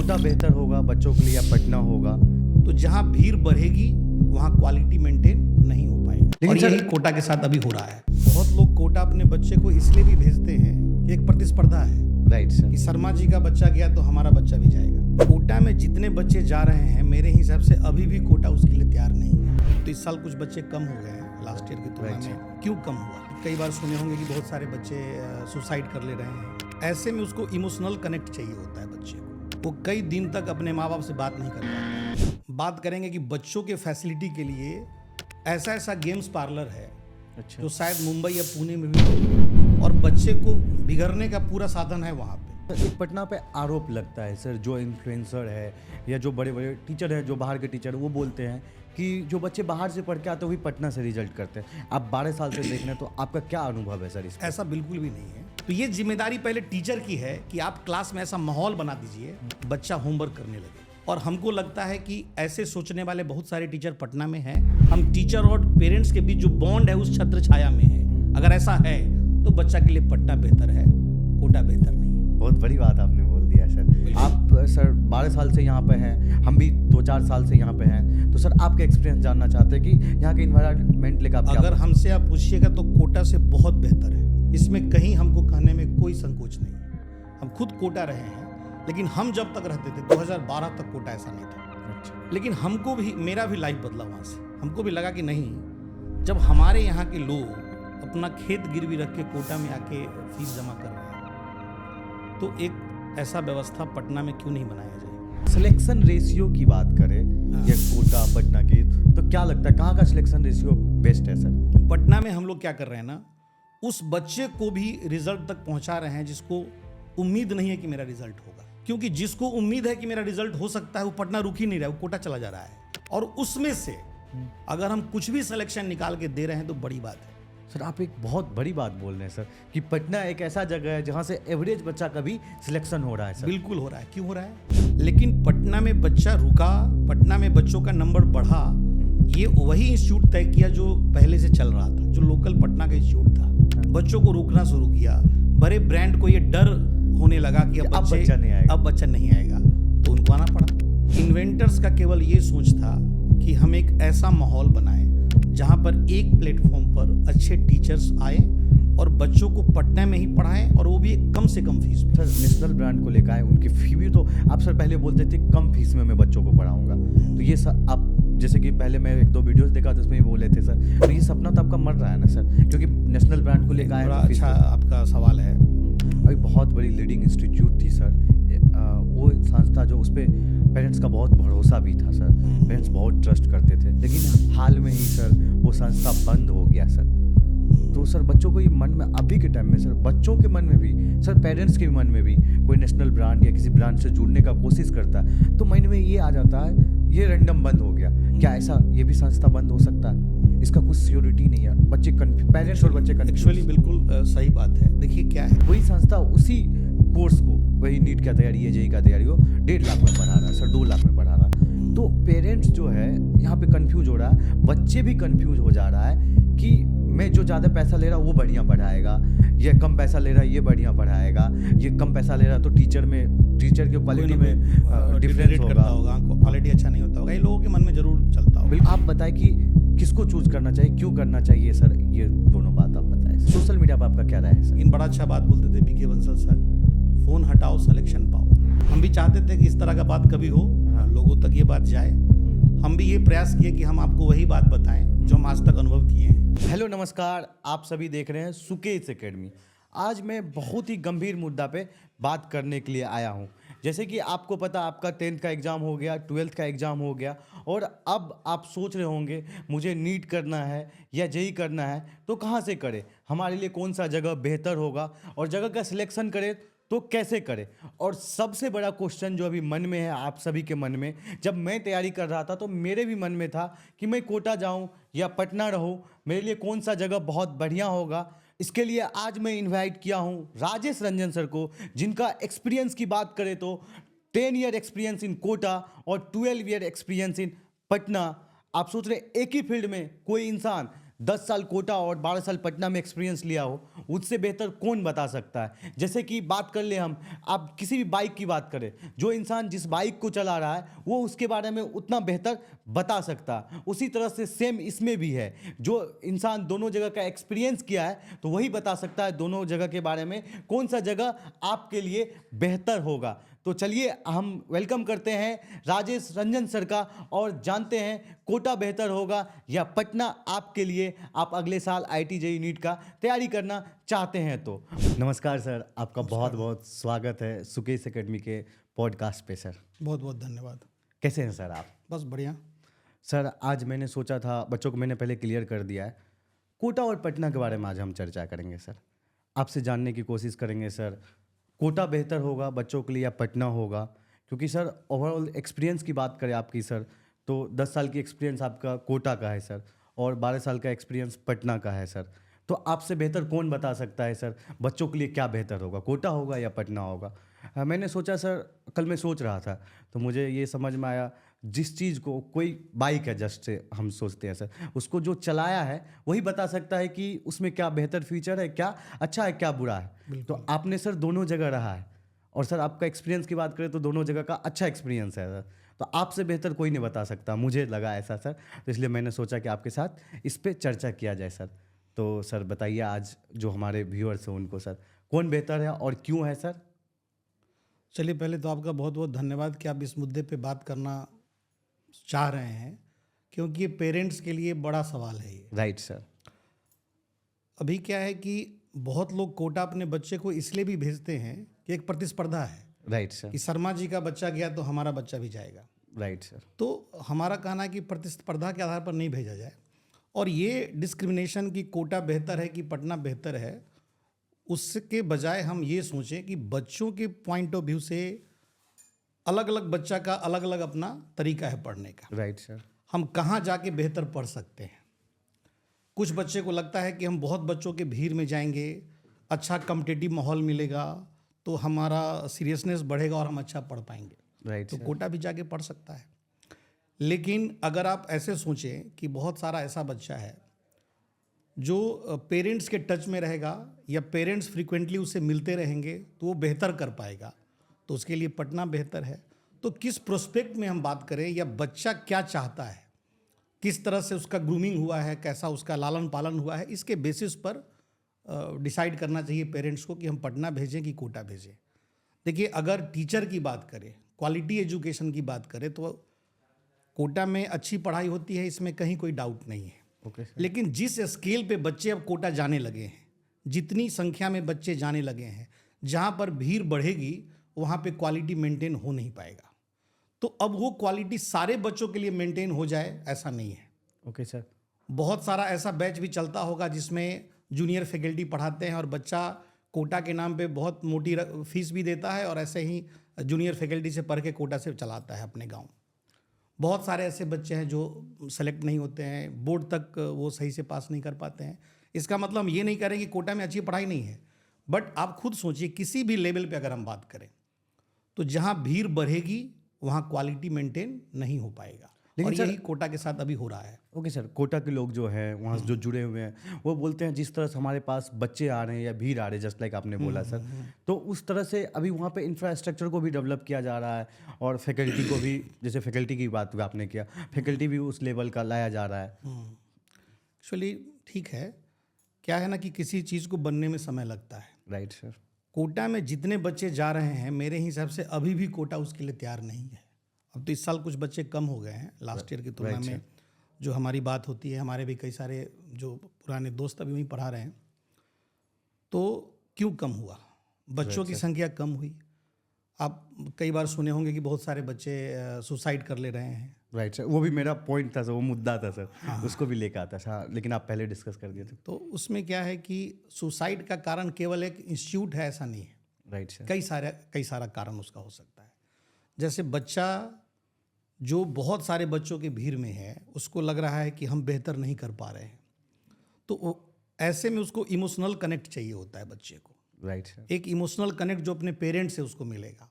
कोटा बेहतर होगा बच्चों के लिए या पटना होगा? तो जहाँ भीड़ बढ़ेगी वहाँ क्वालिटी मेंटेन नहीं हो पाएगा। लेकिन और सर- यही कोटा के साथ अभी हो रहा है। बहुत लोग कोटा अपने बच्चे को इसलिए भी भेजते हैं कि एक प्रतिस्पर्धा है राइट सर। कि शर्मा जी का बच्चा गया तो हमारा बच्चा भी जाएगा। कोटा में जितने बच्चे जा रहे हैं मेरे हिसाब से अभी भी कोटा उसके लिए तैयार नहीं है। तो इस साल कुछ बच्चे कम हो गए हैं लास्ट ईयर की तुलना Right, में। क्यों कम हुआ? कई बार सुने होंगे कि बहुत सारे बच्चे सुसाइड कर ले रहे हैं। ऐसे में उसको इमोशनल कनेक्ट चाहिए होता है बच्चे को। वो कई दिन तक अपने माँ बाप से बात नहीं कर पाते। बात करेंगे कि बच्चों के फैसिलिटी के लिए ऐसा ऐसा गेम्स पार्लर है अच्छा। जो शायद मुंबई या पुणे में भी हो, और बच्चे को बिगड़ने का पूरा साधन है वहाँ पे। एक पटना पे आरोप लगता है सर, जो इन्फ्लुएंसर है या जो बड़े बड़े टीचर हैं, जो बाहर के टीचर, वो बोलते हैं कि जो बच्चे बाहर से पढ़ के आते हैं वही पटना से रिजल्ट करते हैं। आप 12 साल से देख रहे हैं, तो आपका क्या अनुभव है सर इसका? ऐसा बिल्कुल भी नहीं है। तो ये जिम्मेदारी पहले टीचर की है कि आप क्लास में ऐसा माहौल बना दीजिए बच्चा होमवर्क करने लगे। और हमको लगता है कि ऐसे सोचने वाले बहुत सारे टीचर पटना में हैं। हम टीचर और पेरेंट्स के बीच जो बॉन्ड है उस छत्र छाया में है। अगर ऐसा है तो बच्चा के लिए पटना बेहतर है, कोटा बेहतर नहीं है। बहुत बड़ी बात आपने बोल दिया सर। आप सर 12 साल से यहाँ पे हैं, हम भी 2-4 साल से यहाँ पे हैं, तो सर आपका एक्सपीरियंस जानना चाहते हैं कि यहाँ के इन्वायरमेंट लेकर आप अगर हमसे आप पूछिएगा तो कोटा से बहुत बेहतर है। इसमें कहीं हमको कहने में कोई संकोच नहीं है। हम खुद कोटा रहे हैं, लेकिन हम जब तक रहते थे 2012 तक कोटा ऐसा नहीं था। अच्छा। लेकिन हमको भी, मेरा भी लाइफ बदला वहाँ से। हमको भी लगा कि नहीं, जब हमारे यहाँ के लोग अपना खेत गिरवी रख के कोटा में आके फीस जमा कर रहे हैं, तो एक ऐसा व्यवस्था पटना में क्यों नहीं बनाया जाए? सिलेक्शन रेशियो की बात करें या कोटा पटना की, तो क्या लगता है कहाँ का सिलेक्शन रेशियो बेस्ट है सर? पटना में हम लोग क्या कर रहे हैं ना, उस बच्चे को भी रिजल्ट तक पहुंचा रहे हैं जिसको उम्मीद नहीं है कि मेरा रिजल्ट होगा। क्योंकि जिसको उम्मीद है कि मेरा रिजल्ट हो सकता है वो पटना रुक ही नहीं रहा है, वो कोटा चला जा रहा है। और उसमें से अगर हम कुछ भी सिलेक्शन निकाल के दे रहे हैं तो बड़ी बात है। सर आप एक बहुत बड़ी बात बोल रहे हैं सर कि पटना एक ऐसा जगह है जहाँ से एवरेज बच्चा का भी सिलेक्शन हो रहा है सर। बिल्कुल हो रहा है। क्यों हो रहा है? लेकिन पटना में बच्चा रुका, पटना में बच्चों का नंबर बढ़ा, ये वही इंस्टीट्यूट तय किया जो पहले से चल रहा था, जो लोकल पटना का इंस्टीट्यूट था। बच्चों को रोकना शुरू किया। बड़े ब्रांड को ये डर होने लगा कि अब बच्चा नहीं आएगा, तो उनको आना पड़ा। इन्वेंटर्स का केवल ये सोच था कि हम एक ऐसा माहौल बनाएं जहां पर एक प्लेटफॉर्म पर अच्छे टीचर्स आए और बच्चों को पटना में ही पढ़ाएं, और वो भी एक कम से कम फीस में। सर नेशनल ब्रांड को लेकर आए, उनकी फी भी तो आप सर पहले बोलते थे कम फीस में मैं बच्चों को पढ़ाऊंगा, तो ये सर आप जैसे कि पहले मैं 1-2 वीडियोस देखा तो उसमें भी बोले थे सर, तो ये सपना तो आपका मर रहा है ना सर, क्योंकि नेशनल ब्रांड को लेकर आए। बड़ा अच्छा आपका सवाल है। अभी बहुत बड़ी लीडिंग इंस्टीट्यूट थी सर, वो संस्था जो उस पर पेरेंट्स का बहुत भरोसा भी था सर, पेरेंट्स बहुत ट्रस्ट करते थे, लेकिन हाल में ही सर वो संस्था बंद हो गया सर। तो सर बच्चों को ये मन में अभी के टाइम में सर, बच्चों के मन में भी सर, पेरेंट्स के मन में भी कोई नेशनल ब्रांड या किसी ब्रांड से जुड़ने का कोशिश करता है तो मन में ये आ जाता है ये रैंडम बंद हो गया, क्या ऐसा ये भी संस्था बंद हो सकता है? इसका कुछ सिक्योरिटी नहीं है, बच्चे पेरेंट्स और बच्चे एक्चुअली बिल्कुल सही बात है। देखिए क्या है, वही संस्था उसी कोर्स को, वही नीट का तैयारी है, जेई का तैयारी हो, 1.5 लाख में पढ़ा रहा है सर, 2 लाख में पढ़ा रहा है। तो पेरेंट्स जो है यहाँ पे कंफ्यूज हो रहा है, बच्चे भी कंफ्यूज हो जा रहा है कि मैं जो ज़्यादा पैसा ले रहा हूँ वो बढ़िया पढ़ाएगा, ये कम पैसा ले रहा है ये बढ़िया पढ़ाएगा, ये कम पैसा ले रहा है तो टीचर की क्वालिटी में डिफरेंस होगा, क्वालिटी अच्छा नहीं होता होगा, ये लोगों के मन में जरूर चलता होगा। बिल्कुल। आप बताएं कि किसको चूज करना चाहिए, क्यों करना चाहिए सर, ये दोनों बात आप बताएं। सोशल मीडिया पर आपका क्या राय है सर? इन बड़ा अच्छा बात बोलते थे बीके बंसल सर, फोन हटाओ सिलेक्शन पाओ। हम भी चाहते थे कि इस तरह का बात कभी हो, लोगों तक ये बात जाए। हम भी ये प्रयास किए कि हम आपको वही बात बताएं जो हम आज तक अनुभव किए हैं। हेलो नमस्कार, आप सभी देख रहे हैं सुकेश एकेडमी। आज मैं बहुत ही गंभीर मुद्दा पे बात करने के लिए आया हूँ। जैसे कि आपको पता, आपका 10th का एग्ज़ाम हो गया, 12th का एग्ज़ाम हो गया, और अब आप सोच रहे होंगे मुझे नीट करना है या जेई करना है, तो कहाँ से करें, हमारे लिए कौन सा जगह बेहतर होगा, और जगह का सिलेक्शन करें तो कैसे करें। और सबसे बड़ा क्वेश्चन जो अभी मन में है, आप सभी के मन में, जब मैं तैयारी कर रहा था तो मेरे भी मन में था कि मैं कोटा जाऊं या पटना रहूं, मेरे लिए कौन सा जगह बहुत बढ़िया होगा। इसके लिए आज मैं इनवाइट किया हूं राजेश रंजन सर को, जिनका एक्सपीरियंस की बात करें तो 10 ईयर एक्सपीरियंस इन कोटा और 12 ईयर एक्सपीरियंस इन पटना। आप सोच रहे एक ही फील्ड में कोई इंसान 10 साल कोटा और 12 साल पटना में एक्सपीरियंस लिया हो, उससे बेहतर कौन बता सकता है। जैसे कि बात कर ले हम, आप किसी भी बाइक की बात करें, जो इंसान जिस बाइक को चला रहा है वो उसके बारे में उतना बेहतर बता सकता है। उसी तरह से सेम इसमें भी है, जो इंसान दोनों जगह का एक्सपीरियंस किया है तो वही बता सकता है दोनों जगह के बारे में कौन सा जगह आपके लिए बेहतर होगा। तो चलिए हम वेलकम करते हैं राजेश रंजन सर का और जानते हैं कोटा बेहतर होगा या पटना आपके लिए, आप अगले साल IIT JEE नीट का तैयारी करना चाहते हैं तो। नमस्कार सर, आपका बहुत बहुत स्वागत है सुकेश एकेडमी के पॉडकास्ट पे सर। बहुत बहुत धन्यवाद। कैसे हैं सर आप? बस बढ़िया। सर आज मैंने सोचा था, बच्चों को मैंने पहले क्लियर कर दिया है, कोटा और पटना के बारे में आज हम चर्चा करेंगे सर। आपसे जानने की कोशिश करेंगे सर, कोटा बेहतर होगा बच्चों के लिए या पटना होगा, क्योंकि सर ओवरऑल एक्सपीरियंस की बात करें आपकी सर, तो 10 साल की एक्सपीरियंस आपका कोटा का है सर और 12 साल का एक्सपीरियंस पटना का है सर। तो आपसे बेहतर कौन बता सकता है सर बच्चों के लिए क्या बेहतर होगा, कोटा होगा या पटना होगा। मैंने सोचा सर, कल मैं सोच रहा था तो मुझे ये समझ में आया, जिस चीज़ को कोई बाइक है जस्ट से हम सोचते हैं सर, उसको जो चलाया है वही बता सकता है कि उसमें क्या बेहतर फीचर है, क्या अच्छा है क्या बुरा है। तो आपने सर दोनों जगह रहा है और सर आपका एक्सपीरियंस की बात करें तो दोनों जगह का अच्छा एक्सपीरियंस है सर। तो आपसे बेहतर कोई नहीं बता सकता, मुझे लगा ऐसा सर, तो इसलिए मैंने सोचा कि आपके साथ इस पर चर्चा किया जाए सर। तो सर बताइए आज जो हमारे व्यूअर्स हैं उनको सर कौन बेहतर है और क्यों है सर। चलिए, पहले तो आपका बहुत बहुत धन्यवाद कि आप इस मुद्दे पे बात करना चाह रहे हैं, क्योंकि ये पेरेंट्स के लिए बड़ा सवाल है ये। Right sir. अभी क्या है कि बहुत लोग कोटा अपने बच्चे को इसलिए भी भेजते हैं कि एक प्रतिस्पर्धा है राइट सर। कि शर्मा जी का बच्चा गया तो हमारा बच्चा भी जाएगा। Right sir. तो हमारा कहना है कि प्रतिस्पर्धा के आधार पर नहीं भेजा जाए, और ये डिस्क्रिमिनेशन कि कोटा बेहतर है कि पटना बेहतर है, उसके बजाय हम ये सोचें कि बच्चों के पॉइंट ऑफ व्यू से अलग अलग बच्चा का अलग अलग अपना तरीका है पढ़ने का। Right sir. हम कहाँ जाके बेहतर पढ़ सकते हैं। कुछ बच्चे को लगता है कि हम बहुत बच्चों के भीड़ में जाएंगे, अच्छा कम्पिटिटिव माहौल मिलेगा तो हमारा सीरियसनेस बढ़ेगा और हम अच्छा पढ़ पाएंगे। राइट तो सर। कोटा भी जाके पढ़ सकता है। लेकिन अगर आप ऐसे सोचें कि बहुत सारा ऐसा बच्चा है जो पेरेंट्स के टच में रहेगा या पेरेंट्स फ्रीक्वेंटली उससे मिलते रहेंगे तो वो बेहतर कर पाएगा, तो उसके लिए पटना बेहतर है। तो किस प्रोस्पेक्ट में हम बात करें या बच्चा क्या चाहता है, किस तरह से उसका ग्रूमिंग हुआ है, कैसा उसका लालन पालन हुआ है, इसके बेसिस पर डिसाइड करना चाहिए पेरेंट्स को कि हम पटना भेजें कि कोटा भेजें। देखिए, अगर टीचर की बात करें, क्वालिटी एजुकेशन की बात करें, तो कोटा में अच्छी पढ़ाई होती है, इसमें कहीं कोई डाउट नहीं है। Okay sir. लेकिन जिस स्केल पे बच्चे अब कोटा जाने लगे हैं, जितनी संख्या में बच्चे जाने लगे हैं, जहाँ पर भीड़ बढ़ेगी वहाँ पे क्वालिटी मेंटेन हो नहीं पाएगा। तो अब वो क्वालिटी सारे बच्चों के लिए मेंटेन हो जाए ऐसा नहीं है। Okay sir. बहुत सारा ऐसा बैच भी चलता होगा जिसमें जूनियर फैकल्टी पढ़ाते हैं और बच्चा कोटा के नाम पे बहुत मोटी फीस भी देता है और ऐसे ही जूनियर फैकल्टी से पढ़ के कोटा से चलाता है अपने गाँव। बहुत सारे ऐसे बच्चे हैं जो सेलेक्ट नहीं होते हैं, बोर्ड तक वो सही से पास नहीं कर पाते हैं। इसका मतलब हम ये नहीं करें कि कोटा में अच्छी पढ़ाई नहीं है, बट आप खुद सोचिए किसी भी लेवल पे अगर हम बात करें तो जहाँ भीड़ बढ़ेगी वहाँ क्वालिटी मेंटेन नहीं हो पाएगा। लेकिन और सर- यही कोटा के साथ अभी हो रहा है। ओके सर, कोटा के लोग जो हैं वहाँ से जो जुड़े हुए हैं वो बोलते हैं जिस तरह से हमारे पास बच्चे आ रहे हैं या भीड़ आ रहे हैं, जस्ट लाइक आपने बोला सर, तो उस तरह से अभी वहाँ पे इंफ्रास्ट्रक्चर को भी डेवलप किया जा रहा है और फैकल्टी को भी, जैसे फैकल्टी की बात आपने किया, फैकल्टी भी उस लेवल का लाया जा रहा है। एक्चुअली ठीक है, क्या है ना कि किसी चीज़ को बनने में समय लगता है। Right sir. कोटा में जितने बच्चे जा रहे हैं, मेरे हिसाब से अभी भी कोटा उसके लिए तैयार नहीं है। अब तो इस साल कुछ बच्चे कम हो गए हैं लास्ट ईयर की तुलना में। जो हमारी बात होती है, हमारे भी कई सारे जो पुराने दोस्त अभी वहीं पढ़ा रहे हैं। तो क्यों कम हुआ? बच्चों की संख्या कम हुई। आप कई बार सुने होंगे कि बहुत सारे बच्चे सुसाइड कर ले रहे हैं। राइट सर, वो भी मेरा पॉइंट था सर, वो मुद्दा था सर, उसको भी लेकर आता था, लेकिन आप पहले डिस्कस कर दिए थे। तो उसमें क्या है कि सुसाइड का कारण केवल एक इंस्टीट्यूट है ऐसा नहीं है। Right sir. कई सारा कारण उसका हो सकता है। जैसे बच्चा जो बहुत सारे बच्चों के भीड़ में है, उसको लग रहा है कि हम बेहतर नहीं कर पा रहे हैं, तो ऐसे में उसको इमोशनल कनेक्ट चाहिए होता है बच्चे को। Right sir. एक इमोशनल कनेक्ट जो अपने पेरेंट्स से उसको मिलेगा।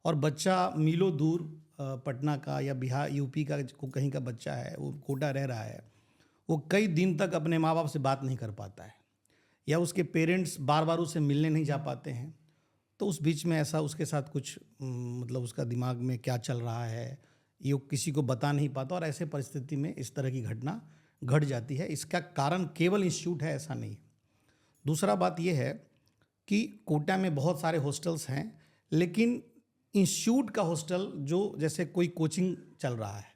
और बच्चा मीलों दूर पटना का या बिहार यूपी का को कहीं का बच्चा है, वो कोटा रह रहा है, वो कई दिन तक अपने माँ बाप से बात नहीं कर पाता है, या उसके पेरेंट्स बार बार उससे मिलने नहीं जा पाते हैं। तो उस बीच में ऐसा उसके साथ कुछ मतलब उसका दिमाग में क्या चल रहा है ये वो किसी को बता नहीं पाता, और ऐसे परिस्थिति में इस तरह की घटना घट जाती है। इसका कारण केवल इंस्टीट्यूट है ऐसा नहीं है। दूसरा बात यह है कि कोटा में बहुत सारे हॉस्टल्स हैं, लेकिन इंस्टीट्यूट का हॉस्टल जो जैसे कोई कोचिंग चल रहा है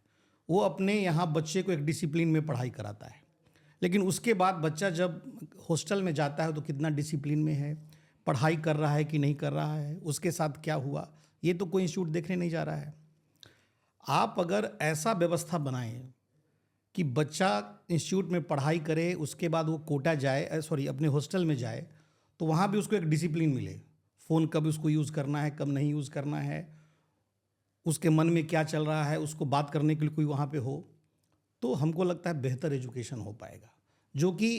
वो अपने यहाँ बच्चे को एक डिसिप्लिन में पढ़ाई कराता है, लेकिन उसके बाद बच्चा जब हॉस्टल में जाता है तो कितना डिसिप्लिन में है, पढ़ाई कर रहा है कि नहीं कर रहा है, उसके साथ क्या हुआ, ये तो कोई इंस्टीट्यूट देखने नहीं जा रहा है। आप अगर ऐसा व्यवस्था बनाएं कि बच्चा इंस्टीट्यूट में पढ़ाई करे, उसके बाद वो कोटा जाए, अपने हॉस्टल में जाए, तो वहाँ भी उसको एक डिसिप्लिन मिले। फ़ोन कब उसको यूज़ करना है, कब नहीं यूज़ करना है, उसके मन में क्या चल रहा है, उसको बात करने के लिए कोई वहाँ पे हो, तो हमको लगता है बेहतर एजुकेशन हो पाएगा, जो कि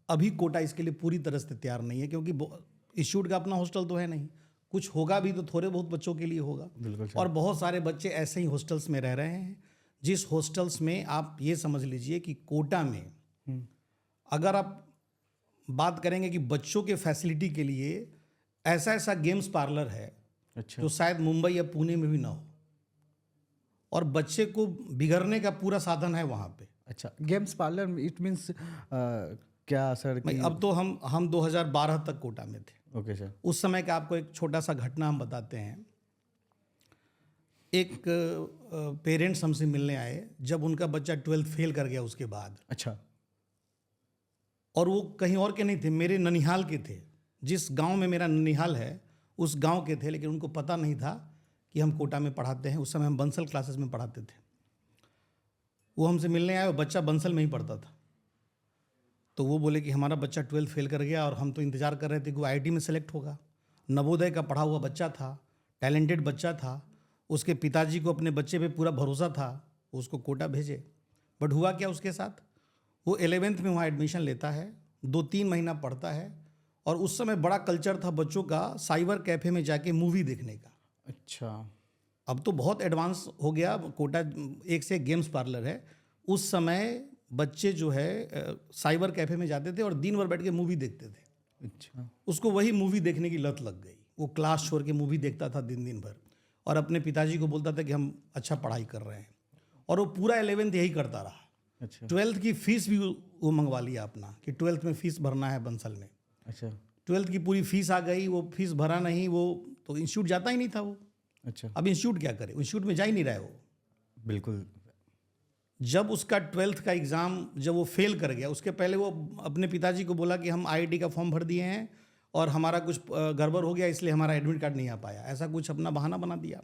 अभी कोटा इसके लिए पूरी तरह से तैयार नहीं है, क्योंकि इंस्टीट्यूट का अपना हॉस्टल तो है नहीं। कुछ होगा भी तो थोड़े बहुत बच्चों के लिए होगा, और बहुत सारे बच्चे ऐसे ही हॉस्टल्स में रह रहे हैं, जिस हॉस्टल्स में आप ये समझ लीजिए कि कोटा में अगर आप बात करेंगे कि बच्चों के फैसिलिटी के लिए ऐसा ऐसा गेम्स पार्लर है अच्छा। जो शायद मुंबई या पुणे में भी ना हो, और बच्चे को बिगड़ने का पूरा साधन है वहाँ पे। अच्छा, गेम्स पार्लर इट मीन्स क्या सर? भाई अब तो हम 2012 तक कोटा में थे। Okay sir. उस समय का आपको एक छोटा सा घटना हम बताते हैं। एक पेरेंट्स हमसे मिलने आए जब उनका बच्चा 12th फेल कर गया उसके बाद। अच्छा। और वो कहीं और के नहीं थे, मेरे ननिहाल के थे। जिस गांव में मेरा ननिहाल है उस गांव के थे, लेकिन उनको पता नहीं था कि हम कोटा में पढ़ाते हैं। उस समय हम बंसल क्लासेस में पढ़ाते थे। वो हमसे मिलने आए और बच्चा बंसल में ही पढ़ता था। तो वो बोले कि हमारा बच्चा 12th फेल कर गया और हम तो इंतज़ार कर रहे थे कि वो IIT में सेलेक्ट होगा। नवोदय का पढ़ा हुआ बच्चा था, टैलेंटेड बच्चा था, उसके पिताजी को अपने बच्चे पे पूरा भरोसा था, वो उसको कोटा भेजे। बट हुआ क्या उसके साथ, वो 11th में वहाँ एडमिशन लेता है, 2-3 महीना पढ़ता है, और उस समय बड़ा कल्चर था बच्चों का साइबर कैफ़े में जाके मूवी देखने का। अच्छा। अब तो बहुत एडवांस हो गया, कोटा एक से एक गेम्स पार्लर है। उस समय बच्चे जो है साइबर कैफ़े में जाते थे और दिन भर बैठ के मूवी देखते थे। अच्छा। उसको वही मूवी देखने की लत लग गई। वो क्लास छोड़ के मूवी देखता था दिन भर, और अपने पिताजी को बोलता था कि हम अच्छा पढ़ाई कर रहे हैं, और वो पूरा 11th यही करता रहा। अच्छा। 12th की फ़ीस भी वो मंगवा लिया अपना कि 12th में फ़ीस भरना है बंसल में। अच्छा। 12th की पूरी फ़ीस आ गई, वो फ़ीस भरा नहीं, वो तो इंस्टीट्यूट जाता ही नहीं था वो। अच्छा। अब इंस्टीट्यूट क्या करे, इंस्टीट्यूट में जा ही नहीं रहा है वो। बिल्कुल। जब उसका 12th का एग्ज़ाम जब वो फेल कर गया, उसके पहले वो अपने पिताजी को बोला कि हम IIT का फॉर्म भर दिए हैं और हमारा कुछ गड़बड़ हो गया, इसलिए हमारा एडमिट कार्ड नहीं आ पाया, ऐसा कुछ अपना बहाना बना दिया।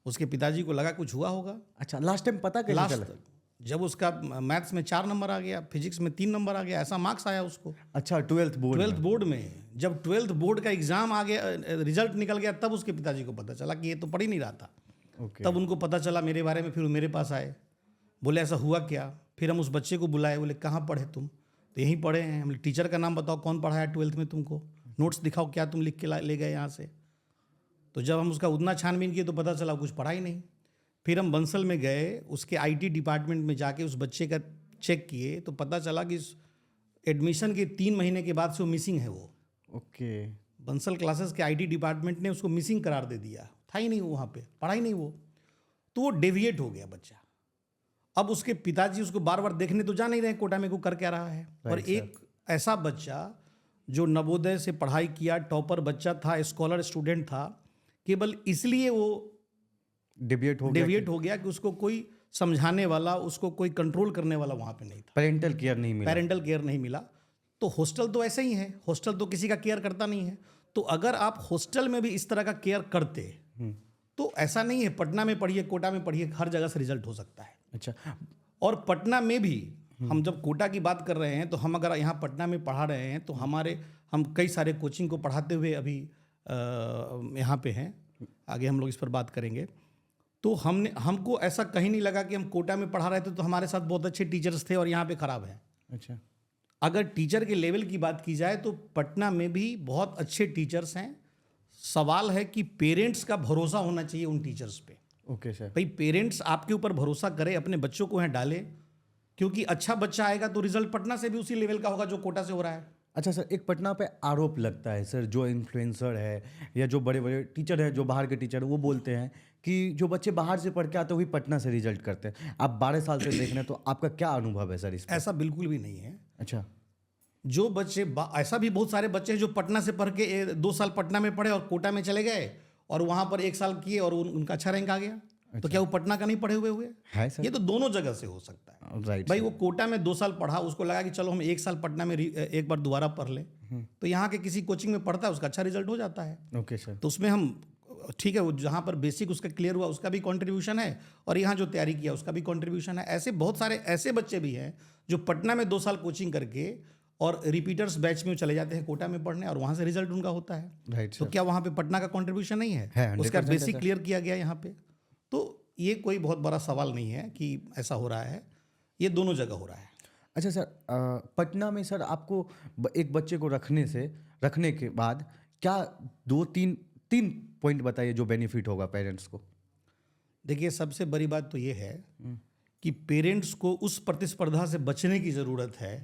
उसके पिताजी को लगा कुछ हुआ होगा। अच्छा, लास्ट टाइम पता कैसे लास्ट चला? जब उसका मैथ्स में 4 नंबर आ गया, फिजिक्स में 3 नंबर आ गया, ऐसा मार्क्स आया उसको। अच्छा, 12th बोर्ड 12th बोर्ड में जब 12th बोर्ड का एग्ज़ाम आ गया, रिजल्ट निकल गया, तब उसके पिताजी को पता चला कि ये तो पढ़ ही नहीं रहा था। ओके। तब उनको पता चला मेरे बारे में, फिर वो मेरे पास आए, बोले ऐसा हुआ क्या। फिर हम उस बच्चे को बुलाए, बोले कहाँ पढ़े तुम, तो यहीं पढ़े हैं। हम टीचर का नाम बताओ, कौन पढ़ाया 12th में तुमको, नोट्स दिखाओ, क्या तुम लिख के ले गए यहाँ से। तो जब हम उसका उतना छानबीन किए तो पता चला कुछ पढ़ा ही नहीं। फिर हम बंसल में गए, उसके IT डिपार्टमेंट में जाके उस बच्चे का चेक किए, तो पता चला कि एडमिशन के 3 महीने के बाद से वो मिसिंग है। वो ओके। बंसल क्लासेस के IT डिपार्टमेंट ने उसको मिसिंग करार दे दिया, था ही नहीं वहाँ पे, पढ़ा ही नहीं वो। तो वो डेविएट हो गया बच्चा। अब उसके पिताजी उसको बार बार देखने तो जा नहीं रहे कोटा में को कर क्या रहा है। और एक ऐसा बच्चा जो नवोदय से पढ़ाई किया, टॉपर बच्चा था, स्कॉलर स्टूडेंट था, केवल इसलिए वो डेविएट हो गया कि उसको कोई समझाने वाला, उसको कोई कंट्रोल करने वाला वहाँ पे नहीं था। पेरेंटल केयर नहीं मिला। तो हॉस्टल तो ऐसे ही है, हॉस्टल तो किसी का केयर करता नहीं है। तो अगर आप हॉस्टल में भी इस तरह का केयर करते तो ऐसा नहीं है पटना में पढ़िए, कोटा में पढ़िए, हर जगह से रिजल्ट हो सकता है। अच्छा। और पटना में भी हम जब कोटा की बात कर रहे हैं, तो हम अगर यहाँ पटना में पढ़ा रहे हैं तो हम कई सारे कोचिंग को पढ़ाते हुए अभी यहाँ पे हैं, आगे हम लोग इस पर बात करेंगे। तो हमको ऐसा कहीं नहीं लगा कि हम कोटा में पढ़ा रहे थे तो हमारे साथ बहुत अच्छे टीचर्स थे और यहाँ पे ख़राब हैं। अच्छा। अगर टीचर के लेवल की बात की जाए तो पटना में भी बहुत अच्छे टीचर्स हैं। सवाल है कि पेरेंट्स का भरोसा होना चाहिए उन टीचर्स पे। Okay sir. भाई पेरेंट्स आपके ऊपर भरोसा करे, अपने बच्चों को यहाँ डाले, क्योंकि अच्छा बच्चा आएगा तो रिजल्ट पटना से भी उसी लेवल का होगा जो कोटा से हो रहा है। अच्छा सर, एक पटना पे आरोप लगता है सर, जो इन्फ्लुएंसर है या जो बड़े बड़े टीचर हैं, जो बाहर के टीचर हैं, वो बोलते हैं कि जो बच्चे बाहर से पढ़ के आते हैं वही पटना से रिजल्ट करते हैं। आप 12 साल से देख रहे हैं, तो आपका क्या अनुभव है सर इस पर? ऐसा बिल्कुल भी नहीं है। अच्छा। जो बच्चे ऐसा भी बहुत सारे बच्चे हैं जो पटना से पढ़ के 2 साल पटना में पढ़े और कोटा में चले गए और वहां पर 1 साल किए और उनका अच्छा रैंक आ गया। तो क्या वो पटना का नहीं पढ़े हुए है सर? ये तो दोनों जगह से हो सकता है। राइट भाई वो कोटा में 2 साल पढ़ा, उसको लगा कि चलो हम 1 साल पटना में एक बार दोबारा पढ़ लें, तो यहाँ के किसी कोचिंग में पढ़ता है, उसका अच्छा रिजल्ट हो जाता है। Okay sir. तो उसमें हम ठीक है, वो जहाँ पर बेसिक उसका क्लियर हुआ उसका भी कंट्रीब्यूशन है और यहाँ जो तैयारी किया उसका भी कंट्रीब्यूशन है। ऐसे बहुत सारे ऐसे बच्चे भी हैं जो पटना में 2 साल कोचिंग करके और रिपीटर्स बैच में चले जाते हैं कोटा में पढ़ने और वहाँ से रिजल्ट उनका होता है। राइट तो सर। क्या वहाँ पे पटना का कंट्रीब्यूशन नहीं है, है? 100% उसका है बेसिक सर। क्लियर किया गया यहाँ पे। तो ये कोई बहुत बड़ा सवाल नहीं है कि ऐसा हो रहा है, ये दोनों जगह हो रहा है। अच्छा सर, पटना में सर आपको एक बच्चे को रखने के बाद क्या 3 पॉइंट बताइए जो बेनिफिट होगा पेरेंट्स को? देखिए, सबसे बड़ी बात तो ये है कि पेरेंट्स को उस प्रतिस्पर्धा से बचने की ज़रूरत है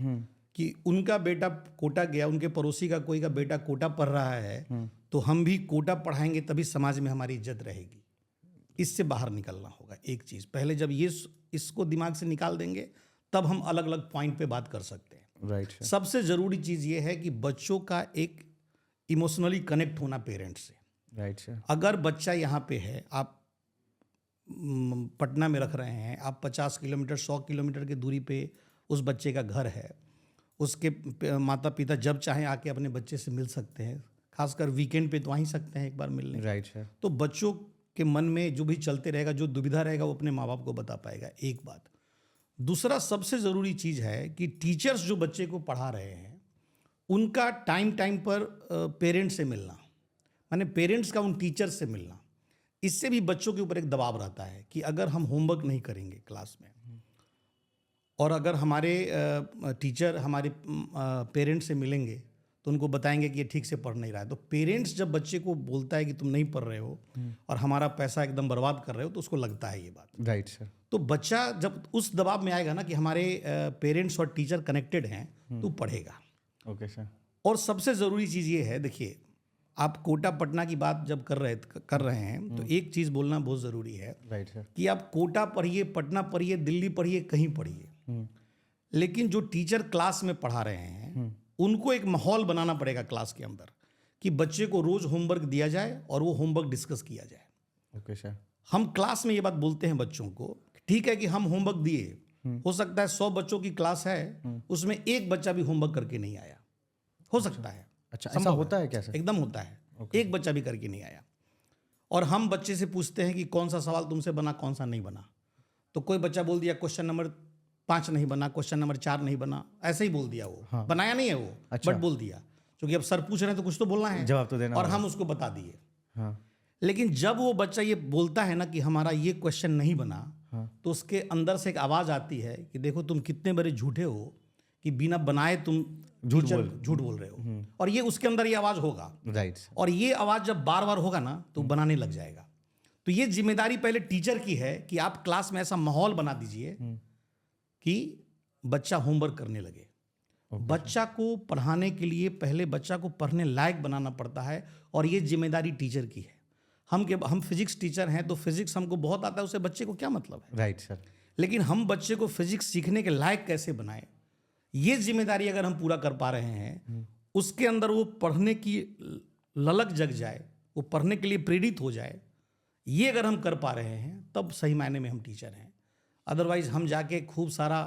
कि उनका बेटा कोटा गया, उनके पड़ोसी का कोई का बेटा कोटा पढ़ रहा है, तो हम भी कोटा पढ़ाएंगे तभी समाज में हमारी इज्जत रहेगी। इससे बाहर निकलना होगा। एक चीज़ पहले जब इसको दिमाग से निकाल देंगे तब हम अलग अलग पॉइंट पे बात कर सकते हैं। Right sir. सबसे ज़रूरी चीज़ ये है कि बच्चों का एक इमोशनली कनेक्ट होना पेरेंट्स से। Right sir. अगर बच्चा यहाँ पे है, आप पटना में रख रहे हैं, आप 50 किलोमीटर 100 किलोमीटर की दूरी पे उस बच्चे का घर है, उसके माता पिता जब चाहें आके अपने बच्चे से मिल सकते हैं, खासकर वीकेंड पे तो आ ही सकते हैं एक बार मिलने। Right sir. तो बच्चों के मन में जो भी चलते रहेगा, जो दुविधा रहेगा, वो अपने माँ बाप को बता पाएगा। एक बात। दूसरा सबसे ज़रूरी चीज़ है कि टीचर्स जो बच्चे को पढ़ा रहे हैं उनका टाइम पर पेरेंट्स से मिलना, माने पेरेंट्स का उन टीचर्स से मिलना। इससे भी बच्चों के ऊपर एक दबाव रहता है कि अगर हम होमवर्क नहीं करेंगे क्लास में और अगर हमारे टीचर हमारे पेरेंट्स से मिलेंगे तो उनको बताएंगे कि ये ठीक से पढ़ नहीं रहा है, तो पेरेंट्स जब बच्चे को बोलता है कि तुम नहीं पढ़ रहे हो और हमारा पैसा एकदम बर्बाद कर रहे हो, तो उसको लगता है ये बात। Right sir. तो बच्चा जब उस दबाव में आएगा ना कि हमारे पेरेंट्स और टीचर कनेक्टेड हैं, तो पढ़ेगा। Okay sir. और सबसे ज़रूरी चीज़ ये है, देखिए आप कोटा पटना की बात जब कर रहे हैं तो एक चीज़ बोलना बहुत ज़रूरी है। Right sir. कि आप कोटा पढ़िए, पटना पढ़िए, दिल्ली पढ़िए, कहीं पढ़िए, लेकिन जो टीचर क्लास में पढ़ा रहे हैं उनको एक माहौल बनाना पड़ेगा क्लास के अंदर कि बच्चे को रोज़ होमवर्क दिया जाए और वो होमवर्क डिस्कस किया जाए। Okay sir. हम क्लास में ये बात बोलते हैं बच्चों को, ठीक है कि हम होमवर्क दिए, हो सकता है 100 बच्चों की क्लास है, उसमें एक बच्चा भी होमवर्क करके नहीं आया, हो सकता है। अच्छा, ऐसा होता है क्या सर? एकदम होता है। एक बच्चा भी करके नहीं आया और हम बच्चे से पूछते हैं कि कौन सा सवाल तुमसे बना, कौन सा नहीं बना, तो कोई बच्चा बोल दिया क्वेश्चन नंबर 5 नहीं बना, क्वेश्चन नंबर 4 नहीं बना, ऐसे ही बोल दिया। वो बनाया नहीं है वो, अच्छा। बट बोल दिया, क्योंकि अब सर पूछ रहे हैं तो कुछ तो बोलना है, जवाब तो देना और होगा। हम उसको बता दिए। हाँ। लेकिन जब वो बच्चा ये बोलता है ना कि हमारा ये क्वेश्चन नहीं बना, तो उसके अंदर से एक आवाज़ आती है कि देखो तुम कितने बड़े झूठे हो कि बिना बनाए तुम झूठ बोल रहे हो। और ये उसके अंदर ये आवाज़ होगा। राइट। और ये आवाज़ जब बार बार होगा ना तो बनाने लग जाएगा। तो ये जिम्मेदारी पहले टीचर की है कि आप क्लास में ऐसा माहौल बना दीजिए कि बच्चा होमवर्क करने लगे। बच्चा को पढ़ाने के लिए पहले बच्चा को पढ़ने लायक बनाना पड़ता है और ये जिम्मेदारी टीचर की है। हम फिजिक्स टीचर हैं तो फिजिक्स हमको बहुत आता है, उससे बच्चे को क्या मतलब है? Right sir. लेकिन हम बच्चे को फिजिक्स सीखने के लायक कैसे बनाएं, ये जिम्मेदारी अगर हम पूरा कर पा रहे हैं, उसके अंदर वो पढ़ने की ललक जग जाए, वो पढ़ने के लिए प्रेरित हो जाए, ये अगर हम कर पा रहे हैं तब सही मायने में हम टीचर हैं। अदरवाइज हम जाके खूब सारा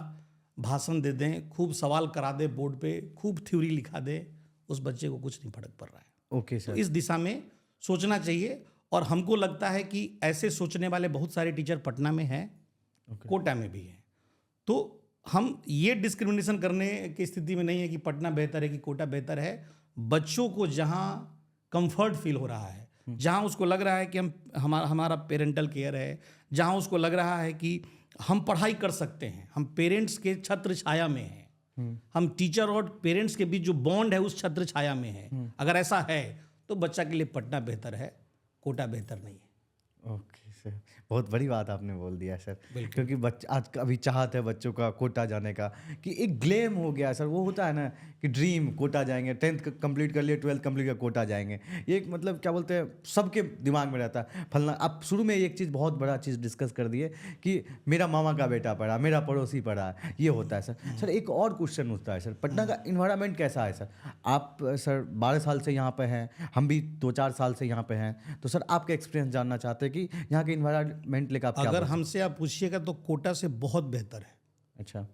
भाषण दे दें, खूब सवाल करा दे बोर्ड पे, खूब थ्योरी लिखा दे, उस बच्चे को कुछ नहीं फर्क पड़ रहा है। ओके तो सर। इस दिशा में सोचना चाहिए और हमको लगता है कि ऐसे सोचने वाले बहुत सारे टीचर पटना में हैं, कोटा में भी हैं। तो हम ये डिस्क्रिमिनेशन करने की स्थिति में नहीं है कि पटना बेहतर है कि कोटा बेहतर है। बच्चों को जहाँ कंफर्ट फील हो रहा है, जहाँ उसको लग रहा है कि हमारा पेरेंटल केयर है, जहाँ उसको लग रहा है कि हम पढ़ाई कर सकते हैं, हम पेरेंट्स के छत्र छाया में हैं, हम टीचर और पेरेंट्स के बीच जो बॉन्ड है उस छत्र छाया में है, अगर ऐसा है तो बच्चा के लिए पटना बेहतर है, कोटा बेहतर नहीं है। Okay sir. बहुत बड़ी बात आपने बोल दिया सर, क्योंकि आज अभी चाहत है बच्चों का कोटा जाने का, कि एक ग्लेम हो गया सर। वो होता है ना कि ड्रीम, कोटा जाएंगे, 10th कंप्लीट कर लिए, 12th कंप्लीट कर कोटा जाएंगे। ये एक मतलब क्या बोलते हैं, सबके दिमाग में रहता है फलना। आप शुरू में एक चीज़, बहुत बड़ा चीज़ डिस्कस कर दिए कि मेरा मामा का बेटा पढ़ा, मेरा पड़ोसी पढ़ा, ये होता है सर। सर एक और क्वेश्चन उठता है सर, पटना का इन्वायरमेंट कैसा है सर? आप सर 12 साल से यहाँ पे हैं, हम भी 2-4 साल से यहाँ पे हैं, तो सर आपका एक्सपीरियंस जानना चाहते हैं कि यहाँ के इन्वायरमेंट लेकर आप क्या अगर बोलते हैं? हमसे आप पूछिएगा तो कोटा से बहुत बेहतर है। अच्छा।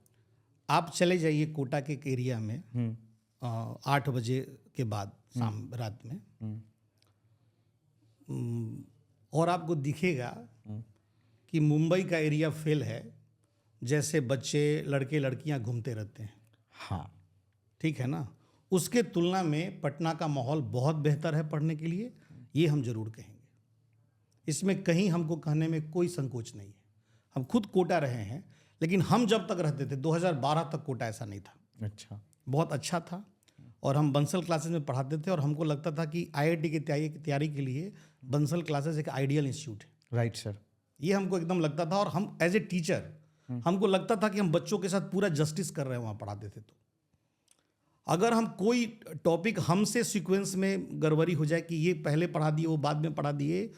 आप चले जाइए कोटा के एक एरिया में 8 बजे के बाद शाम रात में, और आपको दिखेगा कि मुंबई का एरिया फेल है, जैसे बच्चे लड़के लड़कियां घूमते रहते हैं। हाँ, ठीक है ना। उसके तुलना में पटना का माहौल बहुत बेहतर है पढ़ने के लिए, ये हम जरूर कहेंगे। इसमें कहीं हमको कहने में कोई संकोच नहीं है। हम खुद कोटा रहे हैं, लेकिन हम जब तक रहते थे 2012 तक कोटा ऐसा नहीं था। अच्छा। बहुत अच्छा था, और हम बंसल क्लासेस में पढ़ाते थे, और हमको लगता था कि आईआईटी की तैयारी के लिए बंसल क्लासेस एक आइडियल इंस्टीट्यूट है। Right sir. ये हमको एकदम लगता था, और हम एज ए टीचर हमको लगता था कि हम बच्चों के साथ पूरा जस्टिस कर रहे हैं वहाँ पढ़ाते थे। तो अगर हम कोई टॉपिक हमसे सीक्वेंस में गड़बड़ी हो जाए कि ये पहले पढ़ा दिए वो बाद में पढ़ा दिए,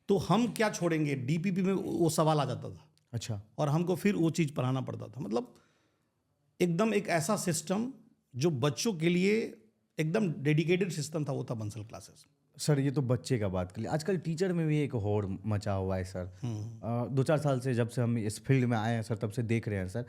तो हम क्या छोड़ेंगे, डीपीपी में वो सवाल आ जाता था। अच्छा। और हमको फिर वो चीज़ पढ़ाना पड़ता था। मतलब एकदम एक ऐसा सिस्टम जो बच्चों के लिए एकदम डेडिकेटेड सिस्टम था, वो था बंसल क्लासेस। सर ये तो बच्चे का बात कर लिया, आजकल टीचर में भी एक होड़ मचा हुआ है सर। 2-4 साल से जब से हम इस फील्ड में आए हैं सर, तब से देख रहे हैं सर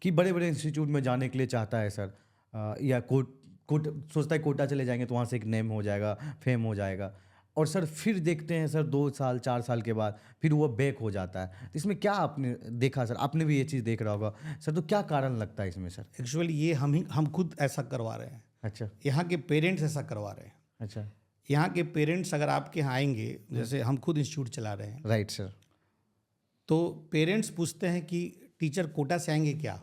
कि बड़े बड़े इंस्टीट्यूट में जाने के लिए चाहता है सर, या सोचता है कोटा चले जाएंगे तो वहाँ से एक नेम हो जाएगा, फेम हो जाएगा, और सर फिर देखते हैं सर 2 साल 4 साल के बाद फिर वो बैक हो जाता है। तो इसमें क्या आपने देखा सर? आपने भी ये चीज़ देख रहा होगा सर, तो क्या कारण लगता है इसमें सर? एक्चुअली ये हम खुद ऐसा करवा रहे हैं। अच्छा। यहाँ के पेरेंट्स ऐसा करवा रहे हैं। अच्छा। यहाँ के पेरेंट्स अगर आपके यहाँ आएंगे, जैसे हम खुद इंस्टीट्यूट चला रहे हैं, राइट सर। तो पेरेंट्स पूछते हैं कि टीचर कोटा से आएंगे क्या?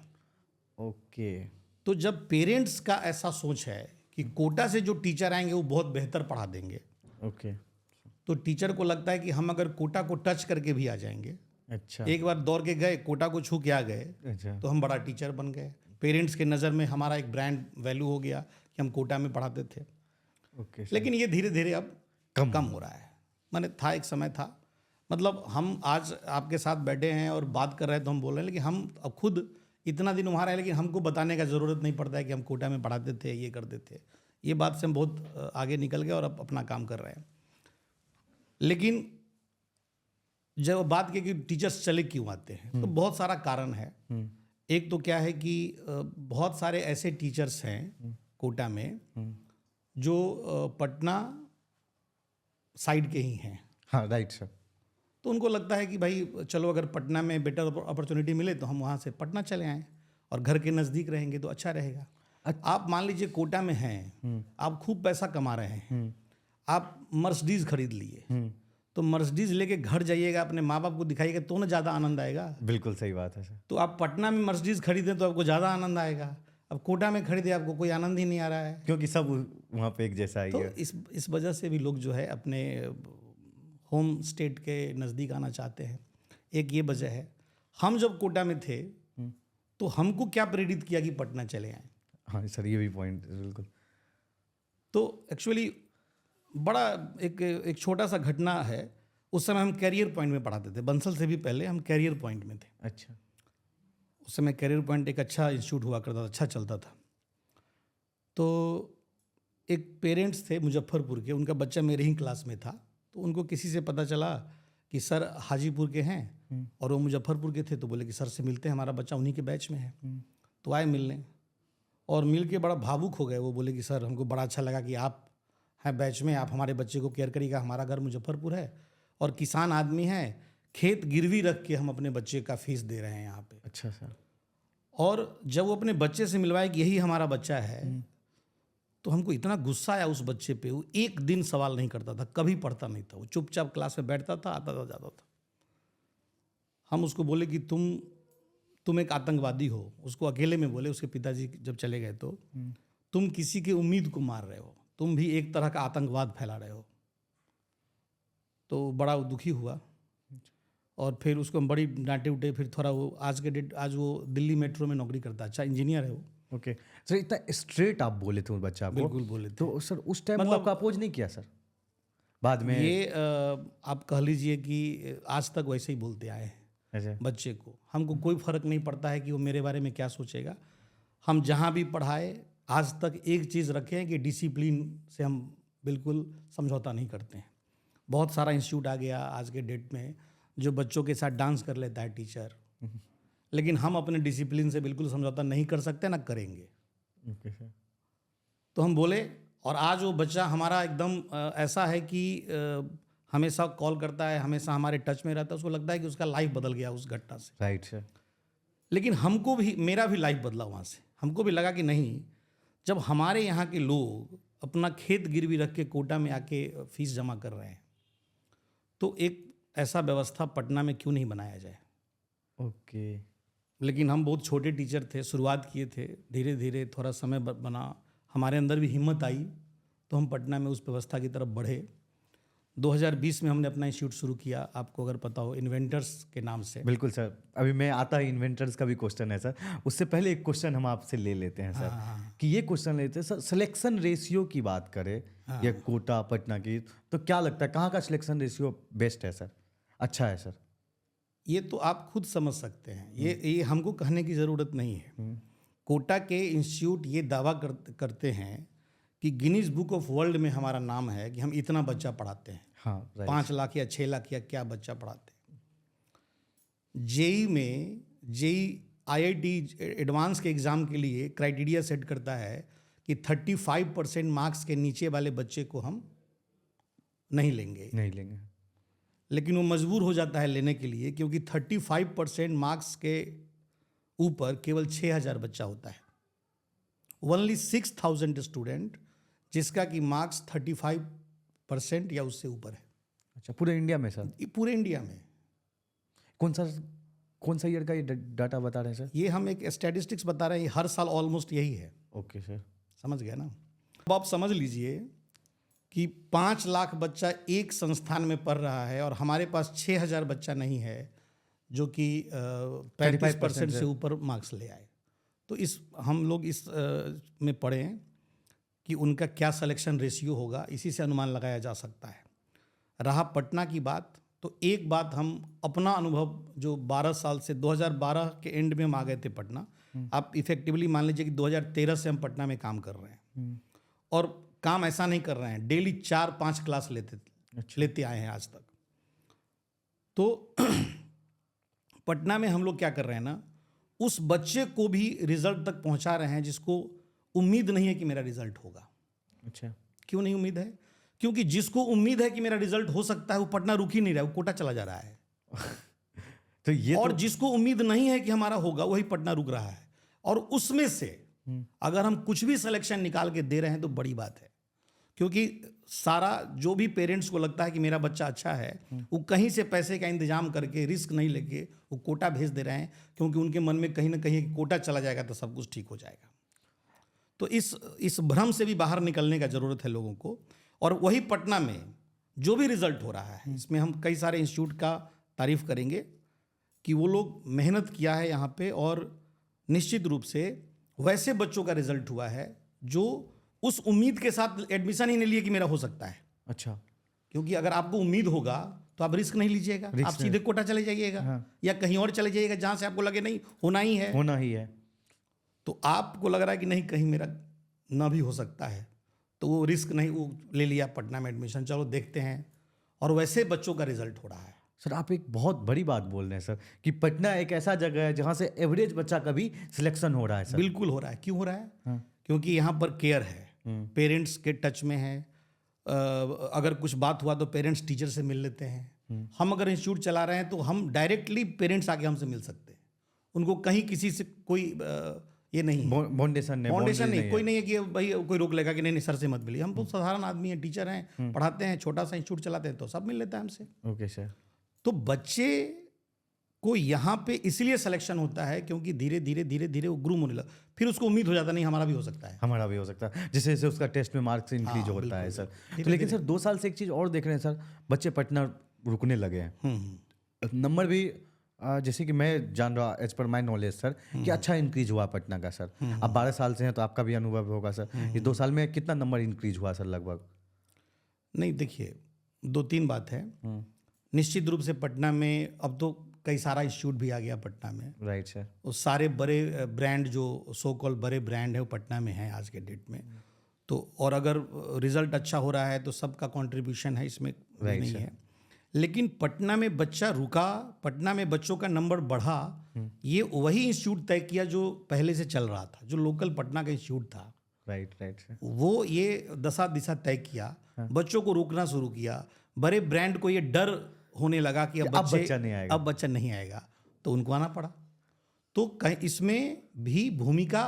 ओके। तो जब पेरेंट्स का ऐसा सोच है कि कोटा से जो टीचर आएंगे वो बहुत बेहतर पढ़ा देंगे, ओके। तो टीचर को लगता है कि हम अगर कोटा को टच करके भी आ जाएंगे, अच्छा। एक बार दौड़ के गए, कोटा को छू के आ गए, अच्छा। तो हम बड़ा टीचर बन गए। पेरेंट्स के नज़र में हमारा एक ब्रांड वैल्यू हो गया कि हम कोटा में पढ़ाते थे। ओके। लेकिन ये धीरे धीरे अब कम हो रहा है। माने था, एक समय था, मतलब हम आज आपके साथ बैठे हैं और बात कर रहे हैं तो हम बोल रहे हैं, लेकिन हम अब खुद इतना दिन वहाँ रहे, लेकिन हमको बताने का ज़रूरत नहीं पड़ता है कि हम कोटा में पढ़ाते थे, ये करते थे। ये बात से हम बहुत आगे निकल गए और अब अपना काम कर रहे हैं। लेकिन जब बात की कि टीचर्स चले क्यों आते हैं, तो बहुत सारा कारण है। एक तो क्या है कि बहुत सारे ऐसे टीचर्स हैं कोटा में जो पटना साइड के ही हैं। हाँ, राइट सर। तो उनको लगता है कि भाई चलो अगर पटना में बेटर अपॉर्चुनिटी मिले तो हम वहाँ से पटना चले आएँ, और घर के नज़दीक रहेंगे तो अच्छा रहेगा। आप मान लीजिए कोटा में हैं, आप खूब पैसा कमा रहे हैं, आप मर्सिडीज़ खरीद लिए, तो मर्सिडीज़ लेके घर जाइएगा, अपने माँ बाप को दिखाइएगा तो ना ज़्यादा आनंद आएगा। बिल्कुल सही बात है सर। तो आप पटना में मर्सिडीज़ खरीदें तो आपको ज़्यादा आनंद आएगा। अब कोटा में खरीदे आपको कोई आनंद ही नहीं आ रहा है, क्योंकि सब वहाँ पे एक जैसा ही तो है। इस वजह से भी लोग जो है अपने होम स्टेट के नज़दीक आना चाहते हैं। एक ये वजह है। हम जब कोटा में थे तो हमको क्या प्रेरित किया कि पटना चले आए? हाँ सर, ये भी पॉइंट बिल्कुल। तो एक्चुअली बड़ा एक छोटा सा घटना है। उस समय हम कैरियर पॉइंट में पढ़ाते थे, बंसल से भी पहले हम कैरियर पॉइंट में थे। अच्छा। उस समय कैरियर पॉइंट एक अच्छा इंस्टीट्यूट हुआ करता था, अच्छा चलता था। तो एक पेरेंट्स थे मुजफ्फरपुर के, उनका बच्चा मेरे ही क्लास में था, तो उनको किसी से पता चला कि सर हाजीपुर के हैं और वो मुजफ्फरपुर के थे, तो बोले कि सर से मिलते हैं, हमारा बच्चा उन्हीं के बैच में है। तो आए मिलने, और मिल के बड़ा भावुक हो गए। वो बोले कि सर हमको बड़ा अच्छा लगा कि आप हैं बैच में, आप हमारे बच्चे को केयर करिएगा, हमारा घर मुजफ्फरपुर है और किसान आदमी है, खेत गिरवी रख के हम अपने बच्चे का फीस दे रहे हैं यहाँ पे। अच्छा सर। और जब वो अपने बच्चे से मिलवाए कि यही हमारा बच्चा है, तो हमको इतना गुस्सा आया उस बच्चे पे। वो एक दिन सवाल नहीं करता था, कभी पढ़ता नहीं था, वो चुपचाप क्लास में बैठता था, आता था, जाता था। हम उसको बोले कि तुम एक आतंकवादी हो, उसको अकेले में बोले, उसके पिताजी जब चले गए तो तुम किसी की उम्मीद को मार रहे हो, तुम भी एक तरह का आतंकवाद फैला रहे हो। तो बड़ा दुखी हुआ और फिर उसको हम बड़ी डांटे उठे, फिर थोड़ा वो आज वो दिल्ली मेट्रो में नौकरी करता है, अच्छा इंजीनियर है वो। ओके सर, इतना स्ट्रेट आप बोले थे उस बच्चा को, बिल्कुल बोले थे। तो सर उस टाइम मतलब आपका अपोज नहीं किया सर बाद में? ये आप कह लीजिए कि आज तक वैसे ही बोलते आए हैं ऐसे बच्चे को। हमको कोई फर्क नहीं पड़ता है कि वो मेरे बारे में क्या सोचेगा। हम जहाँ भी पढ़ाए आज तक एक चीज़ रखे हैं कि डिसिप्लिन से हम बिल्कुल समझौता नहीं करते हैं। बहुत सारा इंस्टीट्यूट आ गया आज के डेट में जो बच्चों के साथ डांस कर लेता है टीचर, लेकिन हम अपने डिसिप्लिन से बिल्कुल समझौता नहीं कर सकते, ना करेंगे। Okay sir. तो हम बोले, और आज वो बच्चा हमारा एकदम ऐसा है कि हमेशा कॉल करता है, हमेशा हमारे टच में रहता है। उसको लगता है कि उसका लाइफ बदल गया उस घटना से। Right sir. लेकिन हमको भी, मेरा भी लाइफ बदला वहाँ से। हमको भी लगा कि नहीं, जब हमारे यहाँ के लोग अपना खेत गिरवी रख के कोटा में आके फीस जमा कर रहे हैं, तो एक ऐसा व्यवस्था पटना में क्यों नहीं बनाया जाए। ओके। लेकिन हम बहुत छोटे टीचर थे, शुरुआत किए थे, धीरे धीरे थोड़ा समय बना, हमारे अंदर भी हिम्मत आई, तो हम पटना में उस व्यवस्था की तरफ बढ़े। 2020 में हमने अपना इंस्टीट्यूट शुरू किया, आपको अगर पता हो, इन्वेंटर्स के नाम से। बिल्कुल सर, अभी मैं आता है इन्वेंटर्स का भी क्वेश्चन है सर। उससे पहले एक क्वेश्चन हम आपसे ले लेते हैं सर, कि ये क्वेश्चन लेते हैं सर, सिलेक्शन रेशियो की बात करें या कोटा पटना की, तो क्या लगता है कहाँ का सिलेक्शन रेशियो बेस्ट है सर, अच्छा है सर? ये तो आप खुद समझ सकते हैं, ये हमको कहने की ज़रूरत नहीं है। कोटा के इंस्टीट्यूट ये दावा करते हैं कि गिनीज बुक ऑफ वर्ल्ड में हमारा नाम है कि हम इतना बच्चा पढ़ाते हैं। हाँ, 5 लाख या 6 लाख या क्या बच्चा पढ़ाते हैं। जेई IIT एडवांस के एग्ज़ाम के लिए क्राइटेरिया सेट करता है कि 35% मार्क्स के नीचे वाले बच्चे को हम नहीं लेंगे। लेकिन वो मजबूर हो जाता है लेने के लिए, क्योंकि 35% मार्क्स के ऊपर केवल 6000 बच्चा होता है। ओनली 6000 स्टूडेंट जिसका कि मार्क्स 35% या उससे ऊपर है। अच्छा, पूरे इंडिया में सर? पूरे इंडिया में। कौन सा ईयर का ये डाटा बता रहे हैं सर? ये हम एक स्टैटिस्टिक्स बता रहे हैं, हर साल ऑलमोस्ट यही है। ओके सर, समझ गया ना। अब आप समझ लीजिए कि 5 लाख बच्चा एक संस्थान में पढ़ रहा है और हमारे पास 6000 बच्चा नहीं है जो कि 35% से ऊपर मार्क्स ले आए। तो हम लोग इस में पढ़े हैं कि उनका क्या सिलेक्शन रेशियो होगा, इसी से अनुमान लगाया जा सकता है। रहा पटना की बात, तो एक बात हम अपना अनुभव जो 12 साल से 2012 के एंड में हम आ गए थे पटना, आप इफेक्टिवली मान लीजिए कि 2013 से हम पटना में काम कर रहे हैं। और काम ऐसा नहीं कर रहे हैं, डेली 4-5 क्लास लेते आए हैं आज तक। तो पटना में हम लोग क्या कर रहे हैं ना, उस बच्चे को भी रिजल्ट तक पहुंचा रहे हैं जिसको उम्मीद नहीं है कि मेरा रिजल्ट होगा। अच्छा, क्यों नहीं उम्मीद है? क्योंकि जिसको उम्मीद है कि मेरा रिजल्ट हो सकता है वो पटना रुक ही नहीं रहा है, वो कोटा चला जा रहा है। तो ये और जिसको उम्मीद नहीं है कि हमारा होगा वही पटना रुक रहा है। और उसमें से अगर हम कुछ भी सिलेक्शन निकाल के दे रहे हैं तो बड़ी बात है, क्योंकि सारा जो भी पेरेंट्स को लगता है कि मेरा बच्चा अच्छा है, वो कहीं से पैसे का इंतजाम करके रिस्क नहीं लेके वो कोटा भेज दे रहे हैं, क्योंकि उनके मन में कहीं ना कहीं कोटा चला जाएगा तो सब कुछ ठीक हो जाएगा। तो इस भ्रम से भी बाहर निकलने का ज़रूरत है लोगों को। और वही पटना में जो भी रिजल्ट हो रहा है, इसमें हम कई सारे इंस्टीट्यूट का तारीफ करेंगे कि वो लोग मेहनत किया है यहाँ पे, और निश्चित रूप से वैसे बच्चों का रिजल्ट हुआ है जो उस उम्मीद के साथ एडमिशन ही नहीं लिए कि मेरा हो सकता है। अच्छा, क्योंकि अगर आपको उम्मीद होगा तो आप रिस्क नहीं लीजिएगा, आप सीधे कोटा चले जाइएगा या कहीं और चले जाइएगा जहाँ से आपको लगे नहीं होना ही है। तो आपको लग रहा है कि नहीं, कहीं मेरा ना भी हो सकता है, तो वो रिस्क नहीं, वो ले लिया पटना में एडमिशन, चलो देखते हैं। और वैसे बच्चों का रिजल्ट हो रहा है। सर आप एक बहुत बड़ी बात बोल रहे हैं सर, कि पटना एक ऐसा जगह है जहाँ से एवरेज बच्चा का भी सिलेक्शन हो रहा है सर। बिल्कुल हो रहा है। क्यों हो रहा है? क्योंकि यहाँ पर केयर है, पेरेंट्स के टच में है। अगर कुछ बात हुआ तो पेरेंट्स टीचर से मिल लेते हैं। हम अगर इंस्टीट्यूट चला रहे हैं तो हम डायरेक्टली पेरेंट्स आके हमसे मिल सकते हैं। उनको कहीं किसी से कोई ये नहीं, बाउंडेशन नहीं, कोई नहीं है कि भाई कोई रोक लेगा कि नहीं सर से मत मिलिए। हम बहुत साधारण आदमी हैं, टीचर हैं, पढ़ाते हैं, छोटा सा इंस्टीट्यूट चलाते हैं, तो सब मिल लेता है हमसे। Okay sir. तो बच्चे को यहाँ पे इसलिए सिलेक्शन होता है क्योंकि धीरे धीरे वो ग्रूम होने लगा, फिर उसको उम्मीद हो जाता नहीं हमारा भी हो सकता है, जैसे जैसे उसका टेस्ट में मार्क्स इंक्रीज होता है सर। तो लेकिन सर 2 साल से एक चीज़ और देख रहे हैं सर, बच्चे पटना रुकने लगे हैं। नंबर भी जैसे कि मैं जान रहा as per my knowledge sir कि अच्छा इंक्रीज हुआ पटना का सर। आप 12 साल से हैं तो आपका भी अनुभव होगा सर। ये 2 साल में कितना नंबर इंक्रीज हुआ सर लगभग? नहीं, देखिए 2-3 बात है। निश्चित रूप से पटना में अब तो कई सारा इंस्टीट्यूट भी आ गया पटना में। Right sir. वो सारे बड़े ब्रांड जो सो कॉल बड़े ब्रांड है वो पटना में है आज के डेट में। तो और अगर रिजल्ट अच्छा हो रहा है तो सबका कंट्रीब्यूशन है इसमें, Right, नहीं sir. है। लेकिन पटना में बच्चा रुका, पटना में बच्चों का नंबर बढ़ा, ये वही इंस्टीट्यूट तय किया जो पहले से चल रहा था, जो लोकल पटना का इंस्टीट्यूट था। Right right sir. वो ये दशा दिशा तय किया, बच्चों को रोकना शुरू किया। बड़े ब्रांड को ये डर होने लगा कि अब बच्चा नहीं आएगा। अब बच्चा नहीं आएगा, तो उनको आना पड़ा। तो कहीं इसमें भी भूमिका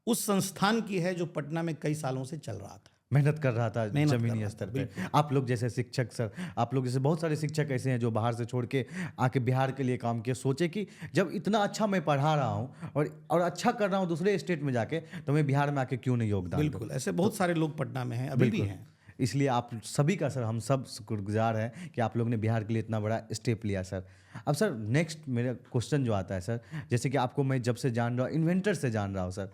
उस संस्थान की है जो पटना में कई सालों से चल रहा था, मेहनत कर रहा था मेहनत कर जमीनी रहा था, स्तर पे। आप लोग जैसे शिक्षक सर, आप लोग जैसे बहुत सारे शिक्षक ऐसे हैं जो बाहर से छोड़ के आके बिहार के लिए काम किए। सोचे कि जब इतना अच्छा मैं पढ़ा रहा हूँ और अच्छा कर रहा हूँ दूसरे स्टेट में जाके, तो मैं बिहार में आके क्यों नहीं योगदान दूं? बिल्कुल ऐसे बहुत सारे लोग पटना में हैं, अभी भी हैं। इसलिए आप सभी का सर हम सब शुक्रगुजार हैं कि आप लोग ने बिहार के लिए इतना बड़ा स्टेप लिया सर। अब सर नेक्स्ट मेरा क्वेश्चन जो आता है सर, जैसे कि आपको मैं जब से जान रहा हूँ, इन्वेंटर से जान रहा हूँ सर,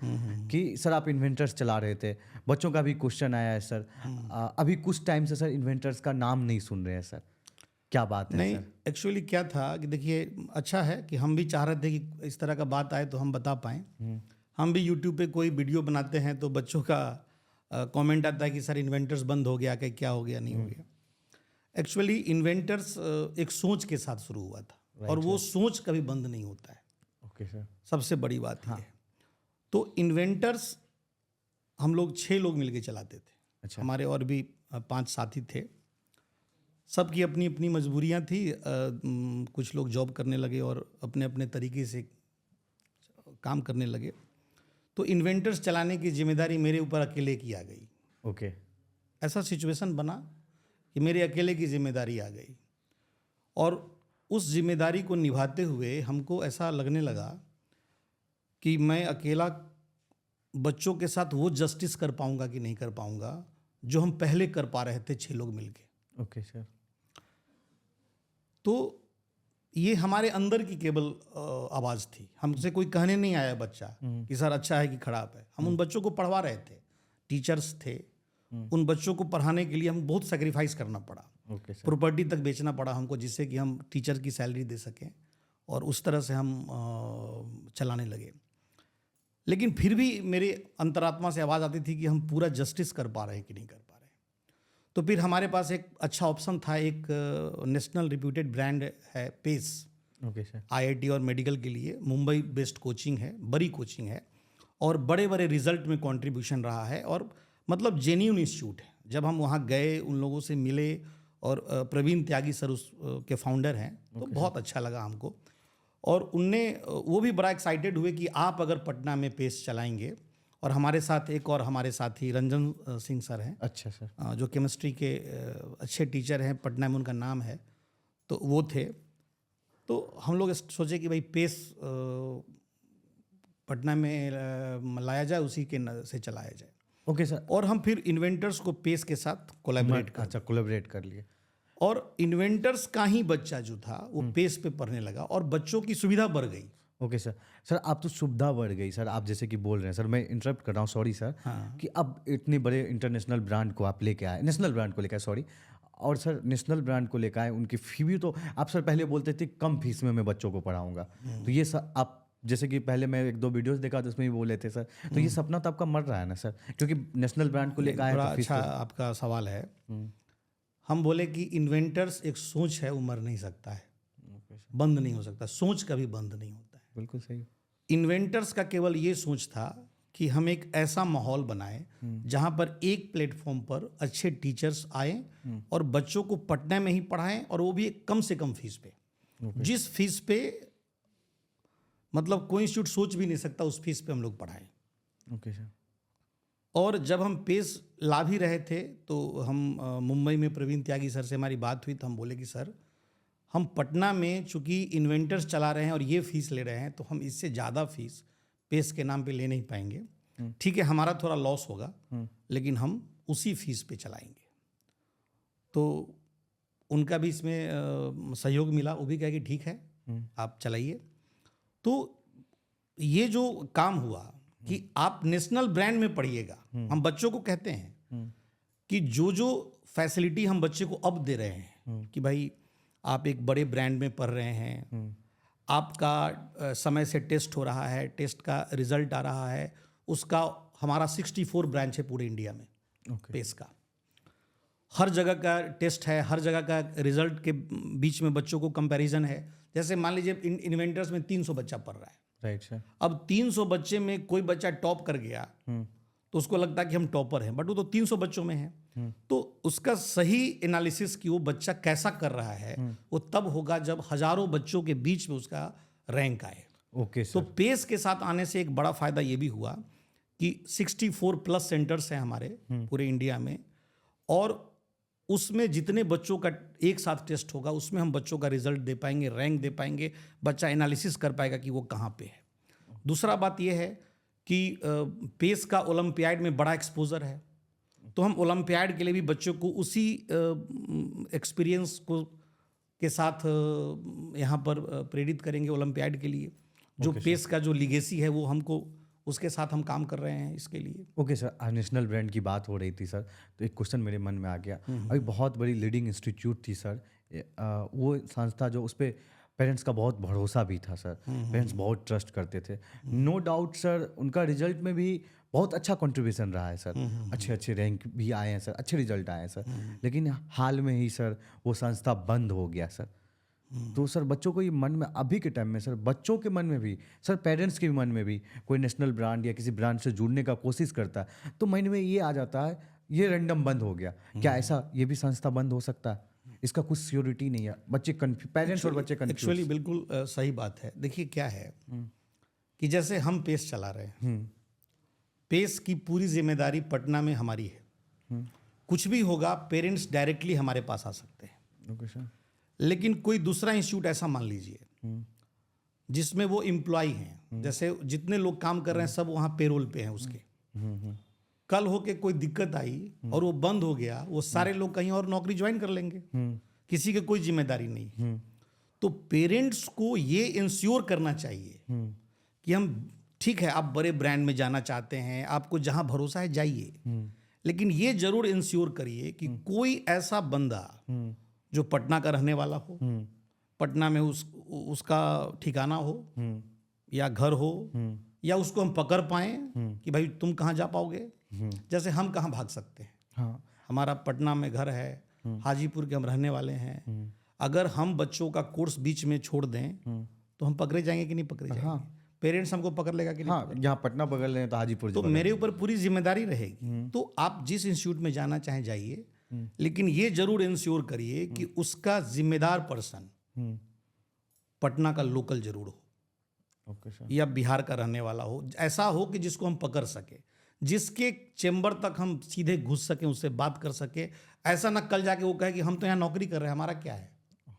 कि सर आप इन्वेंटर्स चला रहे थे, बच्चों का भी क्वेश्चन आया है सर। अभी कुछ टाइम से सर इन्वेंटर्स का नाम नहीं सुन रहे हैं सर, क्या बात है नहीं, सर? एक्चुअली क्या था कि देखिए, अच्छा है कि हम भी चाह रहे थे कि इस तरह का बात आए तो हम बता पाएँ। हम भी यूट्यूब पे कोई वीडियो बनाते हैं तो बच्चों का कमेंट आता है कि सर इन्वेंटर्स बंद हो गया, कि क्या हो गया, नहीं हो गया। एक्चुअली इन्वेंटर्स एक सोच के साथ शुरू हुआ था, और वो सोच कभी बंद नहीं होता है। Okay sir. सबसे बड़ी बात ये है। तो इन्वेंटर्स हम लोग 6 लोग मिलके चलाते थे। अच्छा। हमारे और भी 5 साथी थे। सबकी अपनी अपनी मजबूरियां थी। कुछ लोग जॉब करने लगे और अपने अपने तरीके से काम करने लगे। तो इन्वेंटर्स चलाने की जिम्मेदारी मेरे ऊपर अकेले की आ गई। ओके। ऐसा सिचुएशन बना कि मेरे अकेले की जिम्मेदारी आ गई, और उस जिम्मेदारी को निभाते हुए हमको ऐसा लगने लगा कि मैं अकेला बच्चों के साथ वो जस्टिस कर पाऊंगा कि नहीं कर पाऊंगा जो हम पहले कर पा रहे थे 6 लोग मिलके। Okay sir. तो ये हमारे अंदर की केवल आवाज़ थी। हमसे कोई कहने नहीं आया बच्चा कि सर अच्छा है कि खराब है। हम उन बच्चों को पढ़वा रहे थे, टीचर्स थे। उन बच्चों को पढ़ाने के लिए हम बहुत सेक्रीफाइस करना पड़ा। Okay sir. प्रॉपर्टी तक बेचना पड़ा हमको, जिससे कि हम टीचर की सैलरी दे सकें, और उस तरह से हम चलाने लगे। लेकिन फिर भी मेरे अंतरात्मा से आवाज़ आती थी कि हम पूरा जस्टिस कर पा रहे हैं कि नहीं कर पा रहे। तो फिर हमारे पास एक अच्छा ऑप्शन था। एक नेशनल रिप्यूटेड ब्रांड है पेस। Okay sir. आईआईटी और मेडिकल के लिए मुंबई बेस्ड कोचिंग है, बड़ी कोचिंग है, और बड़े बड़े रिजल्ट में कंट्रीब्यूशन रहा है, और मतलब जेन्युइन इंस्टीट्यूट है। जब हम वहाँ गए, उन लोगों से मिले, और प्रवीण त्यागी सर उस के फाउंडर हैं, तो बहुत अच्छा लगा हमको। और उनने वो भी बड़ा एक्साइटेड हुए कि आप अगर पटना में पेस चलाएंगे, और हमारे साथ एक और हमारे साथी रंजन सिंह सर हैं। अच्छा सर। जो केमिस्ट्री के अच्छे टीचर हैं, पटना में उनका नाम है, तो वो थे। तो हम लोग सोचे कि भाई पेस पटना में लाया जाए, उसी के से चलाया जाए। Okay sir. और हम फिर इन्वेंटर्स को पेस के साथ कोलैबोरेट कर, अच्छा कोलैबोरेट कर लिए। और इन्वेंटर्स का ही बच्चा जो था वो पेस पे पढ़ने लगा, और बच्चों की सुविधा बढ़ गई। Okay sir. सर आप तो सुविधा बढ़ गई सर, आप जैसे कि बोल रहे हैं सर, मैं इंटरप्ट कर रहा हूँ, सॉरी सर। कि अब इतने बड़े इंटरनेशनल ब्रांड को आप लेके आए, नेशनल ब्रांड को लेकर आए, सॉरी। और सर नेशनल ब्रांड को लेकर आए, उनकी फी भी तो आप सर पहले बोलते थे कम फीस में मैं बच्चों को पढ़ाऊंगा। तो ये सर आप जैसे कि पहले मैं 1-2 वीडियोस देखा तो उसमें भी बोले थे सर, तो ये सपना तो आपका मर रहा है ना सर, क्योंकि नेशनल ब्रांड को लेकर आए बड़ा तो फीस अच्छा आपका सवाल है। हम बोले कि इन्वेंटर्स एक सोच है, वो मर नहीं सकता है, बंद नहीं हो सकता। सोच कभी बंद नहीं होता है। बिल्कुल सही। इन्वेंटर्स का केवल ये सोच था कि हम एक ऐसा माहौल बनाएं जहां पर एक प्लेटफॉर्म पर अच्छे टीचर्स आए और बच्चों को पटना में ही पढ़ाएं, और वो भी एक कम से कम फीस पे। जिस फीस पे मतलब कोई इंस्टीट्यूट सोच भी नहीं सकता, उस फीस पे हम लोग पढ़ाएं। Okay sir. और जब हम पेस ला भी रहे थे तो हम मुंबई में प्रवीण त्यागी सर से हमारी बात हुई, तो हम बोले कि सर हम पटना में चूंकि इन्वेंटर्स चला रहे हैं और ये फीस ले रहे हैं, तो हम इससे ज़्यादा फीस पेस के नाम पे ले नहीं पाएंगे। ठीक है, हमारा थोड़ा लॉस होगा, लेकिन हम उसी फीस पे चलाएंगे। तो उनका भी इसमें सहयोग मिला, वो भी कहे कि ठीक है आप चलाइए। तो ये जो काम हुआ कि आप नेशनल ब्रांड में पढ़िएगा, हम बच्चों को कहते हैं कि जो जो फैसिलिटी हम बच्चे को अब दे रहे हैं कि भाई आप एक बड़े ब्रांड में पढ़ रहे हैं, आपका समय से टेस्ट हो रहा है, टेस्ट का रिजल्ट आ रहा है, उसका हमारा 64 ब्रांच है पूरे इंडिया में पेस का, हर जगह का टेस्ट है, हर जगह का रिजल्ट के बीच में बच्चों को कंपैरिजन है। जैसे मान लीजिए इन्वेंटर्स में 300 बच्चा पढ़ रहा है, राइट सर। अब 300 बच्चे में कोई बच्चा टॉप कर गया तो उसको लगता है कि हम टॉपर हैं, बट वो तो 300 बच्चों में है। तो उसका सही एनालिसिस कि वो बच्चा कैसा कर रहा है वो तब होगा जब हजारों बच्चों के बीच में उसका रैंक आए। ओके तो सर। पेस के साथ आने से एक बड़ा फायदा ये भी हुआ कि 64 प्लस सेंटर्स हैं हमारे पूरे इंडिया में, और उसमें जितने बच्चों का एक साथ टेस्ट होगा उसमें हम बच्चों का रिजल्ट दे पाएंगे, रैंक दे पाएंगे, बच्चा एनालिसिस कर पाएगा कि वो कहाँ पे है। दूसरा बात ये है कि पेस का ओलंपियाड में बड़ा एक्सपोजर है, तो हम ओलंपियाड के लिए भी बच्चों को उसी एक्सपीरियंस को के साथ यहाँ पर प्रेरित करेंगे ओलंपियाड के लिए। जो पेस का जो लिगेसी है वो हमको उसके साथ हम काम कर रहे हैं इसके लिए। ओके सर, नेशनल ब्रांड की बात हो रही थी सर, तो एक क्वेश्चन मेरे मन में आ गया। अभी बहुत बड़ी लीडिंग इंस्टीट्यूट थी सर, वो संस्था जो उस पर पेरेंट्स का बहुत भरोसा भी था सर, पेरेंट्स बहुत ट्रस्ट करते थे। नो डाउट सर उनका रिजल्ट में भी बहुत अच्छा कंट्रीब्यूशन रहा है सर, अच्छे अच्छे रैंक भी आए हैं सर, अच्छे रिजल्ट आए हैं सर। लेकिन हाल में ही सर वो संस्था बंद हो गया सर। तो सर बच्चों को ये मन में अभी के टाइम में सर, बच्चों के मन में भी सर, पेरेंट्स के भी मन में भी कोई नेशनल ब्रांड या किसी ब्रांड से जुड़ने का कोशिश करता है तो मन में ये आ जाता है ये रैंडम बंद हो गया, क्या ऐसा ये भी संस्था बंद हो सकता है? इसका कुछ सियोरिटी नहीं है, बच्चे पेरेंट्स और बच्चे कंफ्यूज। एक्चुअली बिल्कुल सही बात है। देखिए क्या है कि जैसे हम पेस चला रहे हैं, पेस की पूरी जिम्मेदारी पटना में हमारी है। कुछ भी होगा पेरेंट्स डायरेक्टली हमारे पास आ सकते हैं। Okay sir. लेकिन कोई दूसरा इंस्टीट्यूट ऐसा मान लीजिए जिसमें वो एम्प्लॉय हैं, जैसे जितने लोग काम कर रहे हैं सब वहाँ पेरोल पे हैं उसके, कल होके कोई दिक्कत आई और वो बंद हो गया, वो सारे लोग कहीं और नौकरी ज्वाइन कर लेंगे, किसी की कोई जिम्मेदारी नहीं। तो पेरेंट्स को ये इंश्योर करना चाहिए कि हम ठीक है, आप बड़े ब्रांड में जाना चाहते हैं, आपको जहाँ भरोसा है जाइए, लेकिन ये जरूर इंश्योर करिए कि कोई ऐसा बंदा जो पटना का रहने वाला हो, पटना में उसका ठिकाना हो या घर हो, या उसको हम पकड़ पाएं कि भाई तुम कहाँ जा पाओगे। जैसे हम कहाँ भाग सकते हैं, हाँ। हमारा पटना में घर है, हाजीपुर के हम रहने वाले हैं, अगर हम बच्चों का कोर्स बीच में छोड़ दें तो हम पकड़े जाएंगे कि नहीं पकड़े जाएंगे? हाँ। पेरेंट्स हमको पकड़ लेगा कि नहीं? हाँ, यहाँ पटना पकड़ लें तो हाजीपुर तो मेरे ऊपर पूरी जिम्मेदारी रहेगी। तो आप जिस इंस्टीट्यूट में जाना चाहें जाइए, लेकिन ये जरूर इंश्योर करिए कि उसका जिम्मेदार पर्सन पटना का लोकल जरूर हो, ओके सर। या बिहार का रहने वाला हो, ऐसा हो कि जिसको हम पकड़ सके, जिसके चेंबर तक हम सीधे घुस सकें, उससे बात कर सके। ऐसा ना कल जाके वो कहे कि हम तो यहाँ नौकरी कर रहे हैं, हमारा क्या है?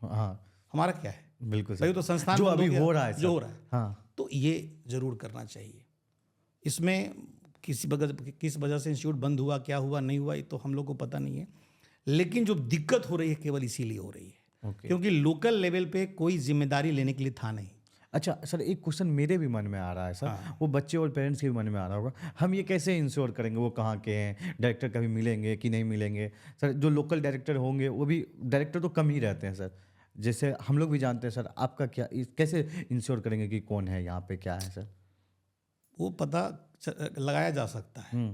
हाँ, हमारा क्या है? बिल्कुल भाई सर। तो संस्थान जो बंद अभी गया, हो रहा है जो सर। हो रहा है, हाँ। तो ये जरूर करना चाहिए। इसमें किस वजह से इंस्टीट्यूट बंद हुआ, क्या हुआ, नहीं हुआ, ये तो हम लोग को पता नहीं है। लेकिन जो दिक्कत हो रही है केवल इसीलिए हो रही है क्योंकि लोकल लेवल पे कोई जिम्मेदारी लेने के लिए था नहीं। अच्छा सर, एक क्वेश्चन मेरे भी मन में आ रहा है सर, वो बच्चे और पेरेंट्स के भी मन में आ रहा होगा, हम ये कैसे इंश्योर करेंगे वो कहाँ के हैं, डायरेक्टर कभी मिलेंगे कि नहीं मिलेंगे? सर जो लोकल डायरेक्टर होंगे वो भी, डायरेक्टर तो कम ही रहते हैं सर, जैसे हम लोग भी जानते हैं सर, आपका क्या कैसे इंश्योर करेंगे कि कौन है यहाँ पे, क्या है सर? वो पता लगाया जा सकता है।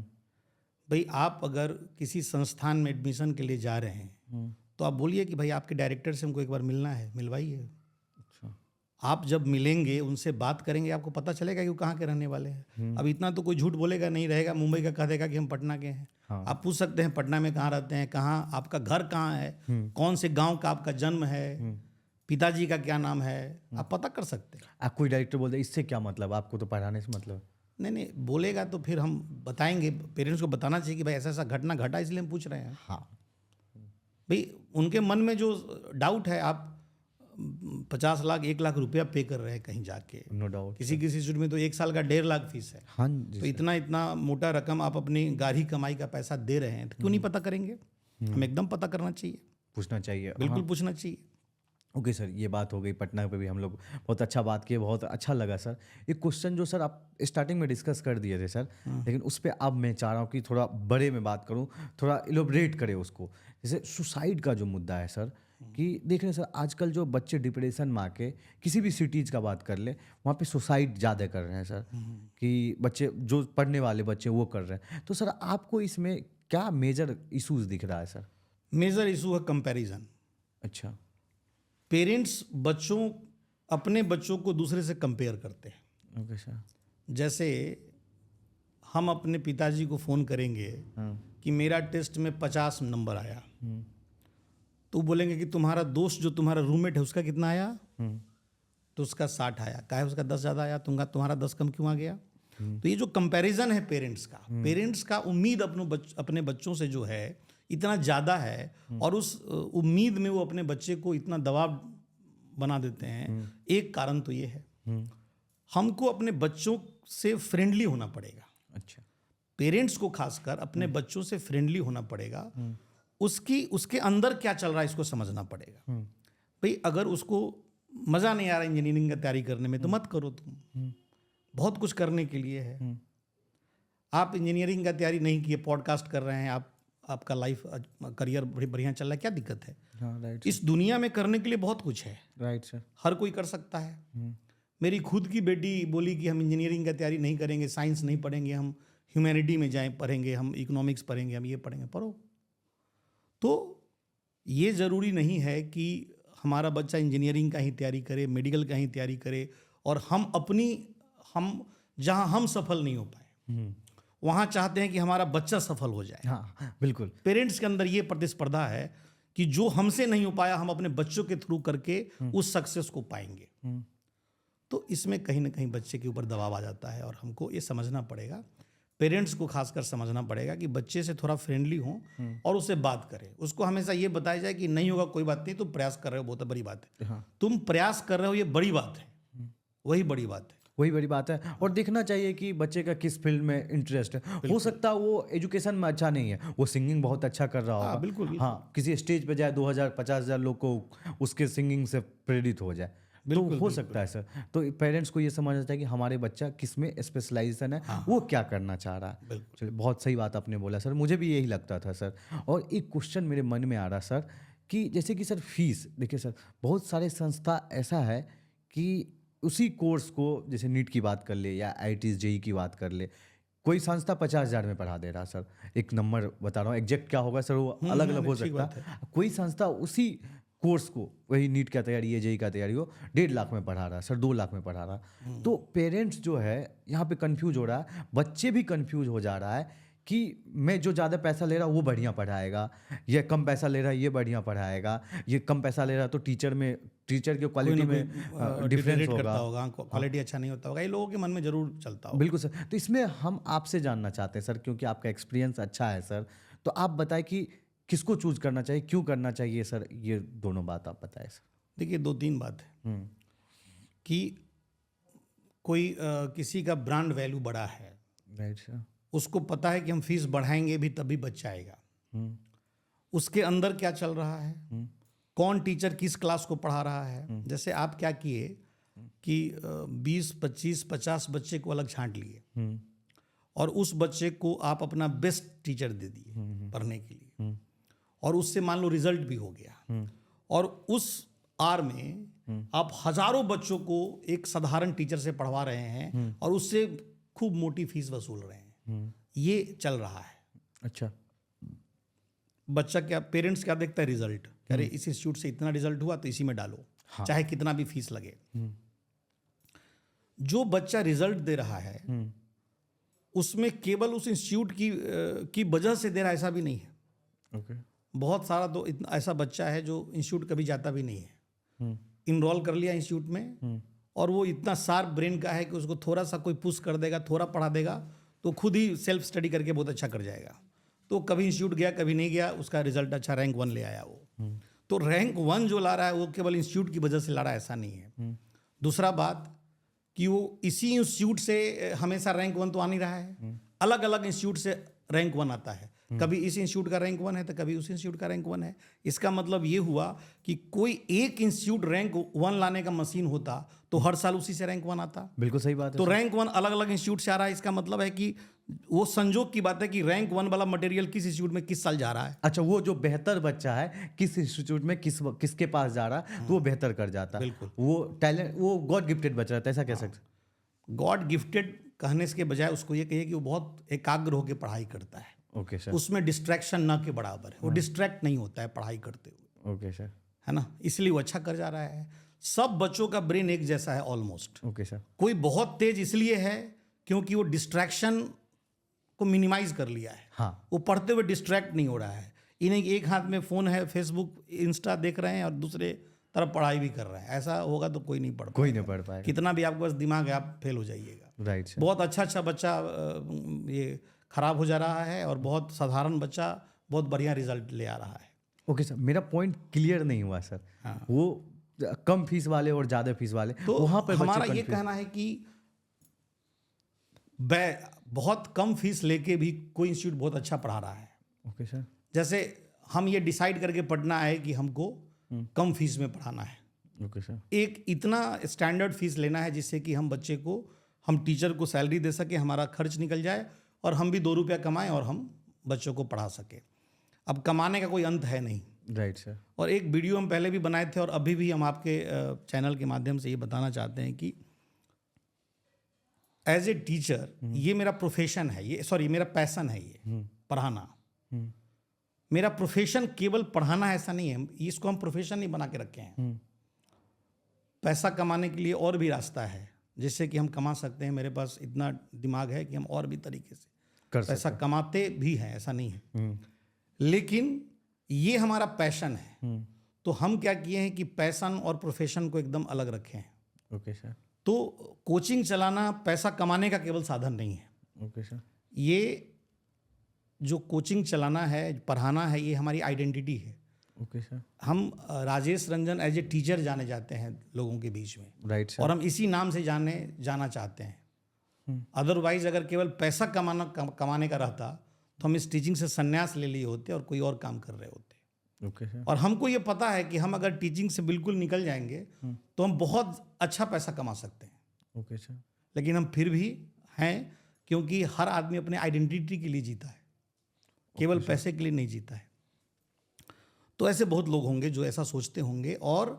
भाई आप अगर किसी संस्थान में एडमिशन के लिए जा रहे हैं तो आप बोलिए कि भाई आपके डायरेक्टर से हमको एक बार मिलना है, मिलवाइए। अच्छा। आप जब मिलेंगे, उनसे बात करेंगे, आपको पता चलेगा कि वो कहाँ के रहने वाले हैं। अब इतना तो कोई झूठ बोलेगा नहीं, रहेगा मुंबई का कह देगा कि हम पटना के हैं। हाँ। आप पूछ सकते हैं पटना में कहाँ रहते हैं, कहाँ आपका घर कहाँ है, कौन से गांव का आपका जन्म है, पिताजी का क्या नाम है, आप पता कर सकते हैं। आप कोई डायरेक्टर बोलते इससे क्या मतलब, आपको तो पढ़ाने से मतलब? नहीं, बोलेगा तो फिर हम बताएंगे, पेरेंट्स को बताना चाहिए कि भाई ऐसा ऐसा घटना घटा इसलिए हम पूछ रहे हैं। हाँ भाई उनके मन में जो डाउट है, आप 50 लाख 1 लाख रुपया पे कर रहे हैं कहीं जाके, नो डाउट। किसी इंस्टीट्यूट में तो 1 साल का 1.5 लाख फीस है। हाँ जी। तो इतना मोटा रकम आप अपनी गाढ़ी कमाई का पैसा दे रहे हैं तो क्यों नहीं पता करेंगे? हमें एकदम पता करना चाहिए। पूछना चाहिए। बिल्कुल पूछना चाहिए। ओके सर, ये बात हो गई पटना पे भी हम लोग बहुत अच्छा बात किए, बहुत अच्छा लगा सर। एक क्वेश्चन जो सर आप स्टार्टिंग में डिस्कस कर दिए थे सर, लेकिन उस पर अब मैं चाह रहा हूँ कि थोड़ा बड़े में बात करूँ, थोड़ा इलोबरेट करें उसको। जैसे सुसाइड का जो मुद्दा है सर, कि देख रहे हैं सर आजकल जो बच्चे डिप्रेशन में आके, किसी भी सिटीज़ का बात कर ले, वहाँ पे सुसाइड ज़्यादा कर रहे हैं सर, कि बच्चे जो पढ़ने वाले बच्चे वो कर रहे हैं। तो सर आपको इसमें क्या मेजर इशूज़ दिख रहा है सर? मेजर इशू है कंपैरिजन। अच्छा। पेरेंट्स अपने बच्चों को दूसरे से कंपेयर करते हैं। Okay sir. जैसे हम अपने पिताजी को फ़ोन करेंगे कि मेरा टेस्ट में 50 नंबर आया, तो बोलेंगे कि तुम्हारा दोस्त जो तुम्हारा रूममेट है उसका कितना आया, तो उसका 60 आया, काहे उसका 10 ज़्यादा आया, तुम्हारा 10 कम क्यों आ गया। तो ये जो कंपैरिजन है पेरेंट्स का उम्मीद अपने बच्चों से जो है इतना ज़्यादा है, और उस उम्मीद में वो अपने बच्चे को इतना दबाव बना देते हैं। एक कारण तो ये है, हमको अपने बच्चों से फ्रेंडली होना पड़ेगा। अच्छा। पेरेंट्स को खासकर अपने बच्चों से फ्रेंडली होना पड़ेगा। उसके अंदर क्या चल रहा है इसको समझना पड़ेगा। भाई अगर उसको मज़ा नहीं आ रहा इंजीनियरिंग का तैयारी करने में तो मत करो, तुम बहुत कुछ करने के लिए है। आप इंजीनियरिंग का तैयारी नहीं किए, पॉडकास्ट कर रहे हैं, आपका लाइफ करियर बड़ी बढ़िया चल रहा है, क्या दिक्कत है। हाँ, राइट। इस दुनिया में करने के लिए बहुत कुछ है, राइट सर। हर कोई कर सकता है। मेरी खुद की बेटी बोली कि हम इंजीनियरिंग का तैयारी नहीं करेंगे, साइंस नहीं पढ़ेंगे, हम ह्यूमैनिटी में जाएं पढ़ेंगे, हम इकोनॉमिक्स पढ़ेंगे, हम ये पढ़ेंगे। पढ़ो। तो ये ज़रूरी नहीं है कि हमारा बच्चा इंजीनियरिंग का ही तैयारी करे, मेडिकल का ही तैयारी करे, और हम जहाँ हम सफल नहीं हो पाए वहाँ चाहते हैं कि हमारा बच्चा सफल हो जाए। हाँ बिल्कुल। पेरेंट्स के अंदर ये प्रतिस्पर्धा है कि जो हमसे नहीं हो पाया हम अपने बच्चों के थ्रू करके उस सक्सेस को पाएंगे। तो इसमें कहीं ना कहीं बच्चे के ऊपर दबाव आ जाता है, और हमको ये समझना पड़ेगा, पेरेंट्स को खासकर समझना पड़ेगा कि बच्चे से थोड़ा फ्रेंडली हों और उससे बात करें। उसको हमेशा ये बताया जाए कि नहीं होगा कोई बात नहीं, तुम प्रयास कर रहे हो, बहुत बड़ी बात है। हाँ। तुम प्रयास कर रहे हो, ये बड़ी बात है, वही बड़ी बात है। वही बड़ी बात है। और देखना चाहिए कि बच्चे का किस फील्ड में इंटरेस्ट है। हो सकता है वो एजुकेशन में अच्छा नहीं है, वो सिंगिंग बहुत अच्छा कर रहा होगा। बिल्कुल। हाँ, किसी स्टेज पे जाए 2000-50,000 लोग को उसके सिंगिंग से प्रेरित हो जाए, तो हो सकता है सर। तो पेरेंट्स को ये समझना चाहिए कि हमारे बच्चा किस में स्पेशलाइजेशन है, वो क्या करना चाह रहा है। चलिए, बहुत सही बात आपने बोला सर, मुझे भी यही लगता था सर। और एक क्वेश्चन मेरे मन में आ रहा सर, कि जैसे कि सर फीस, देखिए सर बहुत सारे संस्था ऐसा है कि उसी कोर्स को, जैसे नीट की बात कर ले या IIT JEE की बात कर ले, कोई संस्था 50,000 में पढ़ा दे रहा सर। एक नंबर बता रहा हूँ, एग्जैक्ट क्या होगा सर वो अलग अलग हो सकता है। कोई संस्था उसी कोर्स को, वही नीट का तैयारी है, JEE का तैयारी हो, 1.5 लाख में पढ़ा रहा सर, 2 लाख में पढ़ा रहा। तो पेरेंट्स जो है यहाँ पे कंफ्यूज हो रहा है, बच्चे भी कंफ्यूज हो जा रहा है कि मैं जो ज़्यादा पैसा ले रहा हूँ वो बढ़िया पढ़ाएगा, ये कम पैसा ले रहा है ये बढ़िया पढ़ाएगा, ये कम पैसा ले रहा है तो टीचर की क्वालिटी में डिफरेंस होगा, क्वालिटी अच्छा नहीं होता होगा, ये लोगों के मन में जरूर चलता होगा। बिल्कुल सर। तो इसमें हम आपसे जानना चाहते हैं सर, क्योंकि आपका एक्सपीरियंस अच्छा है सर, तो आप बताएं कि किसको चूज करना चाहिए, क्यों करना चाहिए सर, ये दोनों बात आप बताएं सर। देखिए 2-3 बात है कि कोई किसी का ब्रांड वैल्यू बड़ा है, राइट सर, उसको पता है कि हम फीस बढ़ाएंगे भी तभी बच्चा आएगा। उसके अंदर क्या चल रहा है, कौन टीचर किस क्लास को पढ़ा रहा है। जैसे आप क्या किए कि 20, 25, 50 बच्चे को अलग छांट लिए और उस बच्चे को आप अपना बेस्ट टीचर दे दिए पढ़ने के लिए, और उससे मान लो रिजल्ट भी हो गया, और उस आर में आप हजारों बच्चों को एक साधारण टीचर से पढ़वा रहे हैं और उससे खूब मोटी फीस वसूल रहे हैं। ये चल रहा है। अच्छा। बच्चा क्या, पेरेंट्स क्या देखता है, रिजल्ट। अरे इस इंस्टीट्यूट से इतना रिजल्ट हुआ तो इसी में डालो, चाहे कितना भी फीस लगे। जो बच्चा रिजल्ट दे रहा है उसमें केवल उस इंस्टीट्यूट की वजह से दे रहा है ऐसा भी नहीं है। ओके। बहुत सारा तो इतना ऐसा बच्चा है जो इंस्टीट्यूट कभी जाता भी नहीं है, इनरोल कर लिया इंस्टीट्यूट में और वो इतना शार्प ब्रेन का है कि उसको थोड़ा सा कोई पुश कर देगा, थोड़ा पढ़ा देगा तो खुद ही सेल्फ स्टडी करके बहुत अच्छा कर जाएगा। तो कभी इंस्टीट्यूट गया कभी नहीं गया, उसका रिजल्ट अच्छा रैंक 1 ले आया वो। तो रैंक 1 जो ला रहा है वो केवल इंस्टीट्यूट की वजह से ला रहा है, ऐसा नहीं है। दूसरा बात कि वो इसी इंस्टीट्यूट से हमेशा रैंक 1 तो आ नहीं रहा है, अलग अलग इंस्टीट्यूट से रैंक 1 आता है। कभी इस इंस्टीट्यूट का रैंक 1 है तो कभी उस इंस्टीट्यूट का रैंक 1 है। इसका मतलब ये हुआ कि कोई एक इंस्टीट्यूट रैंक 1 लाने का मशीन होता तो हर साल उसी से रैंक 1 आता। बिल्कुल सही बात है तो रैंक 1 अलग अलग इंस्टीट्यूट से आ रहा है, इसका मतलब है कि वो संजोग की बात है कि रैंक 1 वाला मटेरियल किस इंस्टीट्यूट में किस साल जा रहा है। अच्छा, वो जो बेहतर बच्चा है किस इंस्टीट्यूट में किसके पास जा रहा है तो वो बेहतर कर जाता है। बिल्कुल। वो टैलेंट, वो गॉड गिफ्टेड बच्चा रहता है, ऐसा कह सकते। गॉड गिफ्टेड कहने के बजाय उसको ये कहिए कि वो बहुत एकाग्र होकर पढ़ाई करता है। Okay sir. उसमें डिस्ट्रैक्शन ना के बराबर है, वो डिस्ट्रैक्ट नहीं होता है पढ़ाई करते हुए, ओके सर। है ना, इसलिए वो अच्छा कर जा रहा है। सब बच्चों का ब्रेन एक जैसा है ऑलमोस्ट। Okay sir. कोई बहुत तेज इसलिए है क्योंकि वो डिस्ट्रैक्शन को मिनिमाइज कर लिया है। हाँ। वो पढ़ते हुए डिस्ट्रैक्ट नहीं हो रहा है। इन्हें एक हाथ में फ़ोन है, फेसबुक इंस्टा देख रहे हैं और दूसरे तरफ पढ़ाई भी कर रहे हैं। ऐसा होगा तो कोई नहीं पढ़ पाएगा। कोई नहीं पढ़ पाएगा। कितना भी आपके पास दिमाग है आप फेल हो जाइएगा। Right sir. बहुत अच्छा बच्चा ये खराब हो जा रहा है और बहुत साधारण बच्चा बहुत बढ़िया रिजल्ट ले आ रहा है। ओके सर, मेरा पॉइंट क्लियर नहीं हुआ सर। हाँ। वो कम फीस वाले और ज़्यादा फीस वाले, तो वहाँ पे हमारा ये कहना है कि बहुत कम फीस लेके भी कोई इंस्टीट्यूट बहुत अच्छा पढ़ा रहा है। Okay sir. जैसे हम ये डिसाइड करके पढ़ना है कि हमको कम फीस में पढ़ाना है। Okay sir. एक इतना स्टैंडर्ड फीस लेना है जिससे कि हम बच्चे को, हम टीचर को सैलरी दे सके, हमारा खर्च निकल जाए और हम भी 2 रुपया कमाएं और हम बच्चों को पढ़ा सके। अब कमाने का कोई अंत है नहीं। Right sir. और एक वीडियो हम पहले भी बनाए थे और अभी भी हम आपके चैनल के माध्यम से ये बताना चाहते हैं कि एज ए टीचर ये मेरा प्रोफेशन है, ये मेरा पैशन है, ये पढ़ाना। मेरा प्रोफेशन केवल पढ़ाना ऐसा नहीं है, इसको हम प्रोफेशन नहीं बना के रखे हैं। पैसा कमाने के लिए और भी रास्ता है जिससे कि हम कमा सकते हैं। मेरे पास इतना दिमाग है कि हम और भी तरीके से पैसा कमाते भी हैं, ऐसा नहीं है। लेकिन ये हमारा पैशन है। तो हम क्या किए हैं कि पैशन और प्रोफेशन को एकदम अलग रखे हैं। Okay sir. तो कोचिंग चलाना पैसा कमाने का केवल साधन नहीं है। Okay sir. ये जो कोचिंग चलाना है, पढ़ाना है, ये हमारी आइडेंटिटी है। Okay sir. हम Rajesh Ranjan as a teacher जाने जाते हैं लोगों के बीच में। Right sir. और हम इसी नाम से जाना चाहते हैं। अदरवाइज अगर केवल पैसा कमाने का रहता तो हम इस टीचिंग से संन्यास ले लिए होते और कोई और काम कर रहे होते। Okay sir. और हमको ये पता है कि हम अगर टीचिंग से बिल्कुल निकल जाएंगे तो हम बहुत अच्छा पैसा कमा सकते हैं। Okay sir. लेकिन हम फिर भी हैं क्योंकि हर आदमी अपने आइडेंटिटी के लिए जीता है, केवल पैसे के लिए नहीं जीता है। तो ऐसे बहुत लोग होंगे जो ऐसा सोचते होंगे। और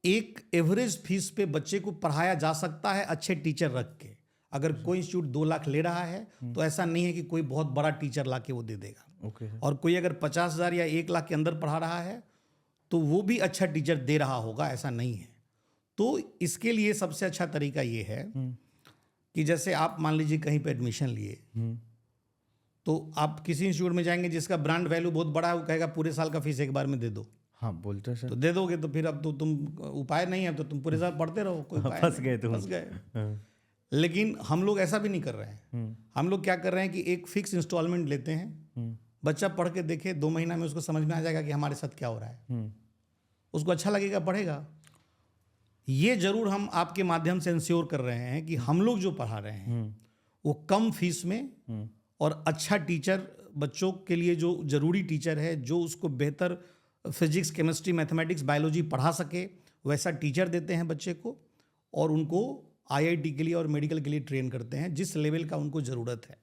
एक एवरेज फीस पे बच्चे को पढ़ाया जा सकता है अच्छे टीचर रख के। अगर कोई इंस्टीट्यूट 2 लाख ले रहा है तो ऐसा नहीं है कि कोई बहुत बड़ा टीचर ला के वो दे देगा। Okay sir. और कोई अगर 50,000 या 1 लाख के अंदर पढ़ा रहा है तो वो भी अच्छा टीचर दे रहा होगा, ऐसा नहीं है। तो इसके लिए सबसे अच्छा तरीका ये है कि जैसे आप मान लीजिए कहीं पे एडमिशन लिए, तो आप किसी इंस्टीट्यूट में जाएंगे जिसका ब्रांड वैल्यू बहुत बड़ा है, वो कहेगा पूरे साल का फीस एक बार में दे दो। हाँ बोलते हैं सर। तो दे दोगे तो फिर अब तो तुम उपाय नहीं है, तो तुम पूरे साल पढ़ते रहो, कोई उपाय फंस नहीं, गए तुम। फंस गए। लेकिन हम लोग ऐसा भी नहीं कर रहे हैं। हम लोग क्या कर रहे हैं कि एक फिक्स इंस्टॉलमेंट लेते हैं, बच्चा पढ़ के देखे, 2 महीना में उसको समझ में आ जाएगा कि हमारे साथ क्या हो रहा है। उसको अच्छा लगेगा, पढ़ेगा। ये जरूर हम आपके माध्यम से इंश्योर कर रहे हैं कि हम लोग जो पढ़ा रहे हैं वो कम फीस में और अच्छा टीचर, बच्चों के लिए जो जरूरी टीचर है, जो उसको बेहतर फिजिक्स, केमिस्ट्री, मैथमेटिक्स, बायोलॉजी पढ़ा सके, वैसा टीचर देते हैं बच्चे को। और उनको आईआईटी के लिए और मेडिकल के लिए ट्रेन करते हैं जिस लेवल का उनको ज़रूरत है।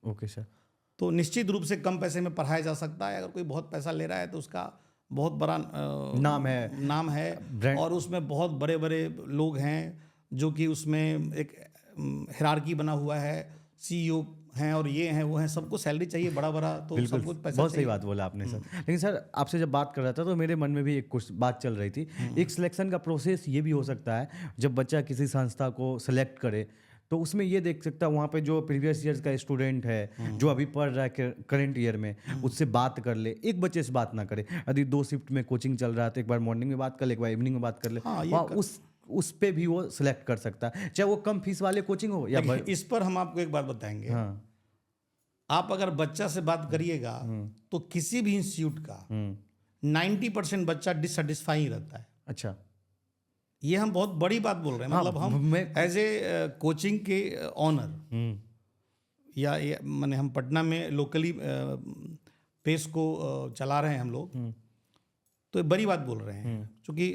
Okay sir. तो निश्चित रूप से कम पैसे में पढ़ाया जा सकता है। अगर कोई बहुत पैसा ले रहा है तो उसका बहुत बड़ा नाम है और उसमें बहुत बड़े बड़े लोग हैं जो कि उसमें एक हिरार्की बना हुआ है, सीईओ हैं और ये हैं वो हैं, सबको सैलरी चाहिए बड़ा बड़ा, तो सब कुछ पैसा बहुत सही बात बोला आपने सर। लेकिन सर आपसे जब बात कर रहा था तो मेरे मन में भी एक कुछ बात चल रही थी। एक सिलेक्शन का प्रोसेस ये भी हो सकता है, जब बच्चा किसी संस्था को सिलेक्ट करे तो उसमें ये देख सकता है वहाँ पे जो प्रीवियस ईयर का स्टूडेंट है जो अभी पढ़ रहा है करंट ईयर में, उससे बात कर ले। एक बच्चे से बात ना करे। यदि 2 शिफ्ट में कोचिंग चल रहा है तो एक बार मॉर्निंग में बात कर ले, एक बार इवनिंग में बात कर ले। उस पे भी वो सिलेक्ट कर सकता है, चाहे वो कम फीस वाले कोचिंग हो या इस पर हम आपको एक बात बताएंगे। आप अगर बच्चा से बात करिएगा तो किसी भी इंस्टीट्यूट का 90% बच्चा डिससेटिस्फाई रहता है। अच्छा, ये हम बहुत बड़ी बात बोल रहे हैं। मतलब हम एज ए कोचिंग के ऑनर या माने हम पटना में लोकली पेस को चला रहे हैं हम लोग, तो एक बड़ी बात बोल रहे हैं, क्योंकि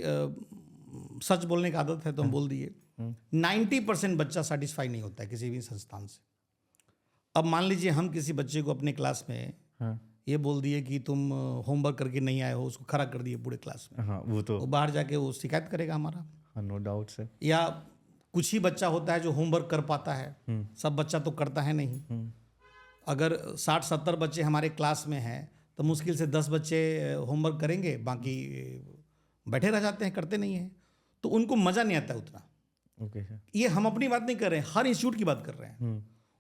सच बोलने की आदत है तो हम बोल दिए। 90% बच्चा सेटिस्फाई नहीं होता है किसी भी संस्थान से। अब मान लीजिए हम किसी बच्चे को अपने क्लास में ये बोल दिए कि तुम होमवर्क करके नहीं आए हो, उसको खड़ा कर दिए पूरे क्लास में, हाँ वो तो वो बाहर जाके वो शिकायत करेगा हमारा। No doubt sir. या कुछ ही बच्चा होता है जो होमवर्क कर पाता है, सब बच्चा तो करता है नहीं। अगर 60-70 बच्चे हमारे क्लास में हैं तो मुश्किल से 10 बच्चे होमवर्क करेंगे, बाकी बैठे रह जाते हैं, करते नहीं हैं, तो उनको मज़ा नहीं आता उतना। Okay sir. ये हम अपनी बात नहीं कर रहे हैं, हर इंस्टीट्यूट की बात कर रहे हैं।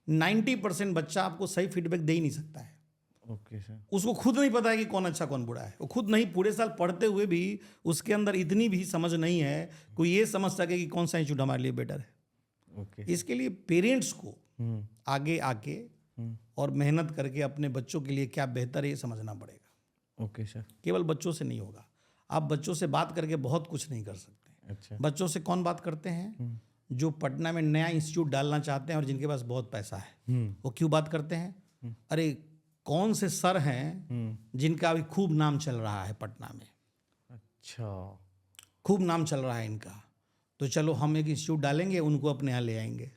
90% बच्चा आपको सही फीडबैक दे ही नहीं सकता है। Okay sir. उसको खुद नहीं पता है कि कौन अच्छा कौन बुरा है। वो खुद नहीं, पूरे साल पढ़ते हुए भी उसके अंदर इतनी भी समझ नहीं है कोई ये समझ सके कि कौन सा इंस्टीट्यूट हमारे लिए बेटर है। ओके। इसके लिए पेरेंट्स को आगे आके और मेहनत करके अपने बच्चों के लिए क्या बेहतर है ये समझना पड़ेगा। Okay sir. केवल बच्चों से नहीं होगा, आप बच्चों से बात करके बहुत कुछ नहीं कर सकते। अच्छा। बच्चों से कौन बात करते हैं? जो पटना में नया इंस्टीट्यूट डालना चाहते हैं और जिनके पास बहुत पैसा है। वो क्यों बात करते हैं? अरे कौन से सर हैं जिनका अभी खूब नाम चल रहा है पटना में, अच्छा। खूब नाम चल रहा है इनका, तो चलो हम एक इंस्टीट्यूट डालेंगे, उनको अपने यहाँ ले आएंगे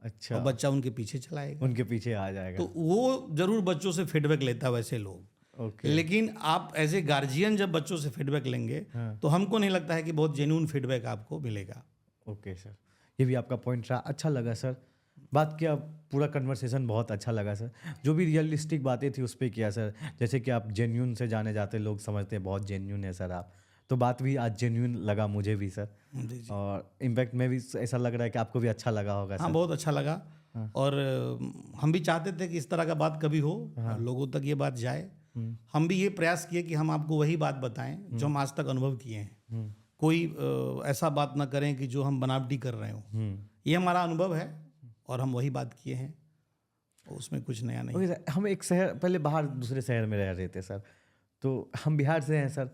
अच्छा। और बच्चा उनके पीछे चलाएगा। उनके पीछे आ जाएगा। तो वो जरूर बच्चों से फीडबैक लेता है वैसे लोग। ओके। लेकिन आप एज ए गार्जियन जब बच्चों से फीडबैक लेंगे तो हमको नहीं लगता है कि बहुत जेन्युइन फीडबैक आपको मिलेगा। ओके सर, ये भी आपका पॉइंट रहा, अच्छा लगा सर। बात किया, पूरा कन्वर्सेशन बहुत अच्छा लगा सर। जो भी रियलिस्टिक बातें थी उस पर किया सर। जैसे कि आप जेन्यून से जाने जाते, लोग समझते हैं बहुत जेन्यून है सर आप, तो बात भी आज जेन्यून लगा मुझे भी सर। जी। और इम्पैक्ट में भी ऐसा लग रहा है कि आपको भी अच्छा लगा होगा हाँ, सर। बहुत अच्छा लगा। और हम भी चाहते थे कि इस तरह का बात कभी हो, लोगों तक ये बात जाए। हम भी ये प्रयास किए कि हम आपको वही बात बताएं जो हम आज तक अनुभव किए हैं। कोई ऐसा बात ना करें कि जो हम बनावटी कर रहे हो। ये हमारा अनुभव है और हम वही बात किए हैं, उसमें कुछ नया नहीं। ओके सर, हम एक शहर पहले बाहर दूसरे शहर में रह रहे थे सर, तो हम बिहार से हैं सर।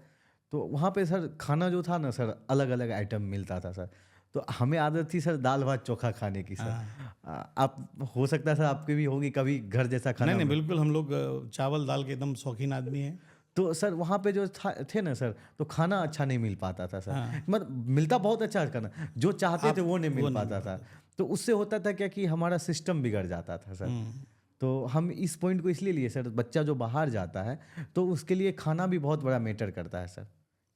तो वहाँ पे सर खाना जो था ना सर, अलग अलग आइटम मिलता था सर। तो हमें आदत थी सर दाल भात चोखा खाने की सर। आप हो सकता है सर आपके भी होगी कभी घर जैसा खाना? नहीं, बिल्कुल, हम लोग चावल दाल के एकदम शौकीन आदमी हैं। तो सर वहाँ पे जो थे ना सर, तो खाना अच्छा नहीं मिल पाता था सर। मतलब मिलता बहुत अच्छा खाना, जो चाहते थे वो नहीं मिल पाता था। तो उससे होता था क्या कि हमारा सिस्टम बिगड़ जाता था सर। तो हम इस पॉइंट को इसलिए लिए सर, बच्चा जो बाहर जाता है तो उसके लिए खाना भी बहुत बड़ा मैटर करता है सर।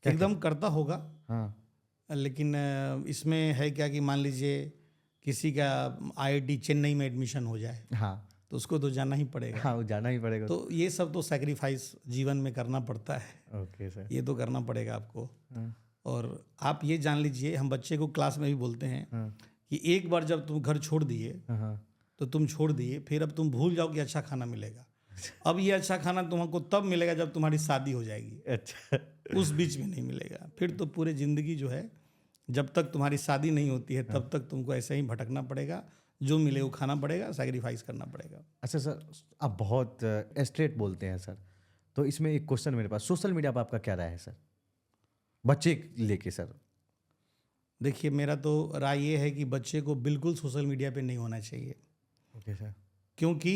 एकदम करता होगा। हाँ। लेकिन इसमें है क्या कि मान लीजिए किसी का IIT चेन्नई में एडमिशन हो जाए, हाँ, तो उसको तो जाना ही पड़ेगा। हाँ, वो जाना ही पड़ेगा। तो ये सब तो सैक्रिफाइस जीवन में करना पड़ता है। Okay sir. ये तो करना पड़ेगा आपको। और आप ये जान लीजिए, हम बच्चे को क्लास में भी बोलते हैं कि एक बार जब तुम घर छोड़ दिए तो तुम छोड़ दिए, फिर अब तुम भूल जाओ कि अच्छा खाना मिलेगा। अब ये अच्छा खाना तुमको तब मिलेगा जब तुम्हारी शादी हो जाएगी। अच्छा। उस बीच में नहीं मिलेगा। फिर तो पूरी ज़िंदगी जो है, जब तक तुम्हारी शादी नहीं होती है तब तक तुमको ऐसे ही भटकना पड़ेगा। जो मिले वो खाना पड़ेगा, सैक्रिफाइस करना पड़ेगा। अच्छा सर, आप बहुत स्ट्रेट बोलते हैं सर, तो इसमें एक क्वेश्चन मेरे पास, सोशल मीडिया पर आपका क्या राय है सर, बच्चे लेके सर? देखिए, मेरा तो राय ये है कि बच्चे को बिल्कुल सोशल मीडिया पे नहीं होना चाहिए। Okay sir. क्योंकि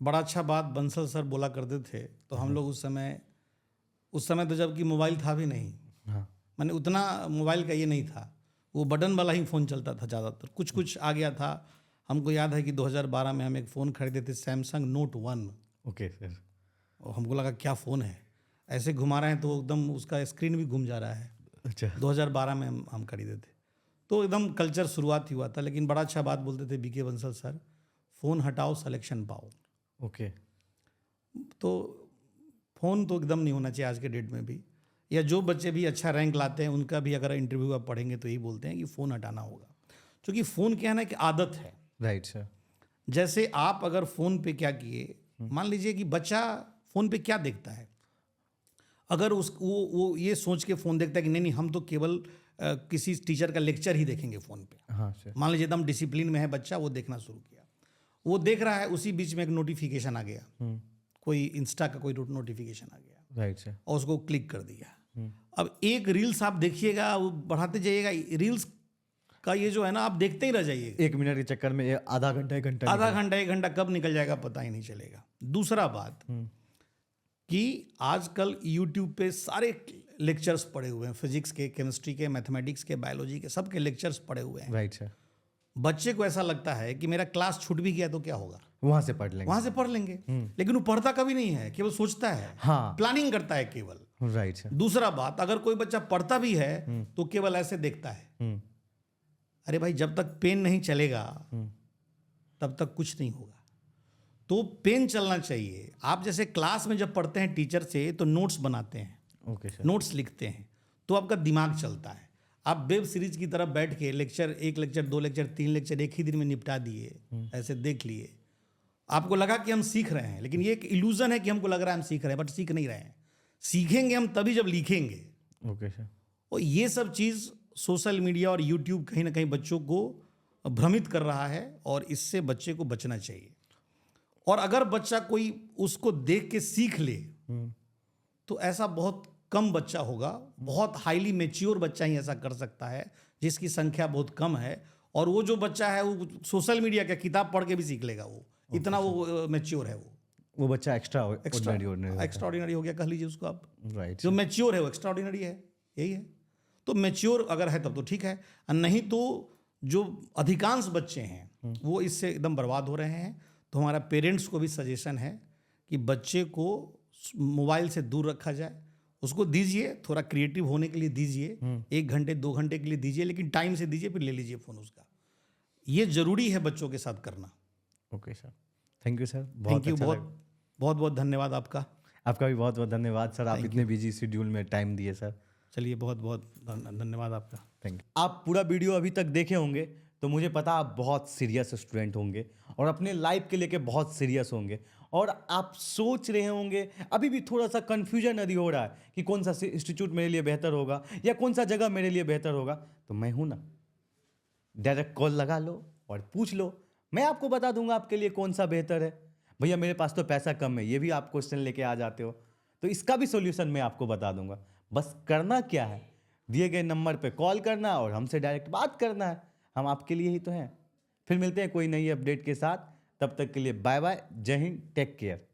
बड़ा अच्छा बात बंसल सर बोला करते थे, तो हम लोग उस समय तो जबकि मोबाइल था भी नहीं, मैंने उतना मोबाइल का ये नहीं था, वो बटन वाला ही फ़ोन चलता था ज़्यादातर। कुछ कुछ आ गया था। हमको याद है कि 2012 में हम एक फ़ोन खरीदे थे, सैमसंग नोट 1। Okay sir. और हमको लगा क्या फ़ोन है, ऐसे घुमा रहे हैं तो एकदम उसका स्क्रीन भी घूम जा रहा है। अच्छा। 2012 में हम खरीदे थे, तो एकदम कल्चर शुरुआत ही हुआ था। लेकिन बड़ा अच्छा बात बोलते थे BK बंसल सर, फ़ोन हटाओ सिलेक्शन पाओ। ओके। तो फ़ोन तो एकदम नहीं होना चाहिए आज के डेट में भी। या जो बच्चे भी अच्छा रैंक लाते हैं उनका भी अगर इंटरव्यू आप पढ़ेंगे तो यही बोलते हैं कि फ़ोन हटाना होगा, क्योंकि फ़ोन क्या है ना कि आदत है। Right sir. जैसे आप अगर फ़ोन पे क्या किए, मान लीजिए कि बच्चा फ़ोन पे क्या देखता है, अगर वो ये सोच के फ़ोन देखता है कि नहीं हम तो केवल किसी टीचर का लेक्चर ही देखेंगे फ़ोन पे। हाँ सर। मान लीजिए एकदम डिसिप्लिन में है बच्चा, वो देखना शुरू किया, वो देख रहा है, उसी बीच में एक नोटिफिकेशन आ गया, कोई इंस्टा का कोई नोटिफिकेशन आ गया, राइट सर। और उसको क्लिक कर दिया। अब एक रील्स आप देखिएगा, वो बढ़ाते जाइएगा, रील्स का ये जो है ना, आप देखते ही रह जाइए। 1 मिनट के चक्कर में ये आधा घंटा 1 घंटा आधा घंटा 1 घंटा कब निकल जाएगा पता ही नहीं चलेगा। दूसरा बात कि आजकल यूट्यूब पे सारे लेक्चर्स पड़े हुए हैं, फिजिक्स के, केमिस्ट्री के, मैथमेटिक्स के, बायोलॉजी के, सबके लेक्चर्स पड़े हुए हैं। Right sir. बच्चे को ऐसा लगता है कि मेरा क्लास छूट भी गया तो क्या होगा, वहां से पढ़ लेंगे। वहां से पढ़ लेंगे। लेकिन वो पढ़ता कभी नहीं है, केवल सोचता है, हाँ। प्लानिंग करता है केवल। Right sir. दूसरा बात, अगर कोई बच्चा पढ़ता भी है तो केवल ऐसे देखता है। अरे भाई, जब तक पेन नहीं चलेगा तब तक कुछ नहीं होगा। तो पेन चलना चाहिए। आप जैसे क्लास में जब पढ़ते हैं टीचर से तो नोट्स बनाते हैं, ओके सर। नोट्स लिखते हैं, तो आपका दिमाग चलता है। आप वेब सीरीज की तरफ बैठ के लेक्चर 1 लेक्चर 2 लेक्चर 3 लेक्चर एक ही दिन में निपटा दिए, ऐसे देख लिए, आपको लगा कि हम सीख रहे हैं। लेकिन ये एक इल्यूजन है कि हमको लग रहा है हम सीख रहे हैं, बट सीख नहीं रहे हैं। सीखेंगे हम तभी जब लिखेंगे। Okay sir. और ये सब चीज़ सोशल मीडिया और यूट्यूब कहीं ना कहीं बच्चों को भ्रमित कर रहा है, और इससे बच्चे को बचना चाहिए। और अगर बच्चा कोई उसको देख के सीख ले तो ऐसा बहुत कम बच्चा होगा, बहुत हाईली मैच्योर बच्चा ही ऐसा कर सकता है, जिसकी संख्या बहुत कम है। और वो जो बच्चा है वो सोशल मीडिया का किताब पढ़ के भी सीख लेगा, वो इतना वो मैच्योर है। वो बच्चा एक्स्ट्रा एक्स्ट्राऑर्डिनरी हो गया, कह लीजिए उसको आप। राइट। जो मैच्योर है वो एक्स्ट्राऑर्डिनरी है, यही है। तो मैच्योर अगर है तब तो ठीक है, और नहीं तो जो अधिकांश बच्चे हैं वो इससे एकदम बर्बाद हो रहे हैं। तो हमारा पेरेंट्स को भी सजेशन है कि बच्चे को मोबाइल से दूर रखा जाए, उसको दीजिए, थोड़ा क्रिएटिव होने के लिए दीजिए, 1 घंटे 2 घंटे के लिए दीजिए, लेकिन टाइम से दीजिए, फिर ले लीजिए फ़ोन उसका। ये ज़रूरी है बच्चों के साथ करना। Okay sir, thank you sir. Thank you, बहुत बहुत धन्यवाद आपका। आपका भी बहुत बहुत धन्यवाद सर, आप इतने बिजी शेड्यूल में टाइम दिए सर। चलिए, बहुत बहुत धन्यवाद आपका। Thank you. आप पूरा वीडियो अभी तक देखे होंगे तो मुझे पता आप बहुत सीरियस स्टूडेंट होंगे और अपने लाइफ के लेके बहुत सीरियस होंगे, और आप सोच रहे होंगे, अभी भी थोड़ा सा कन्फ्यूजन यदि हो रहा है कि कौन सा इंस्टीट्यूट मेरे लिए बेहतर होगा या कौन सा जगह मेरे लिए बेहतर होगा, तो मैं हूं ना, डायरेक्ट कॉल लगा लो और पूछ लो, मैं आपको बता दूंगा आपके लिए कौन सा बेहतर है। भैया मेरे पास तो पैसा कम है, ये भी आप क्वेश्चन लेके आ जाते हो, तो इसका भी सोल्यूशन मैं आपको बता दूंगा। बस करना क्या है, दिए गए नंबर पे कॉल करना और हमसे डायरेक्ट बात करना है, हम आपके लिए ही तो हैं। फिर मिलते हैं कोई नई अपडेट के साथ, तब तक के लिए बाय बाय, जय हिंद, टेक केयर।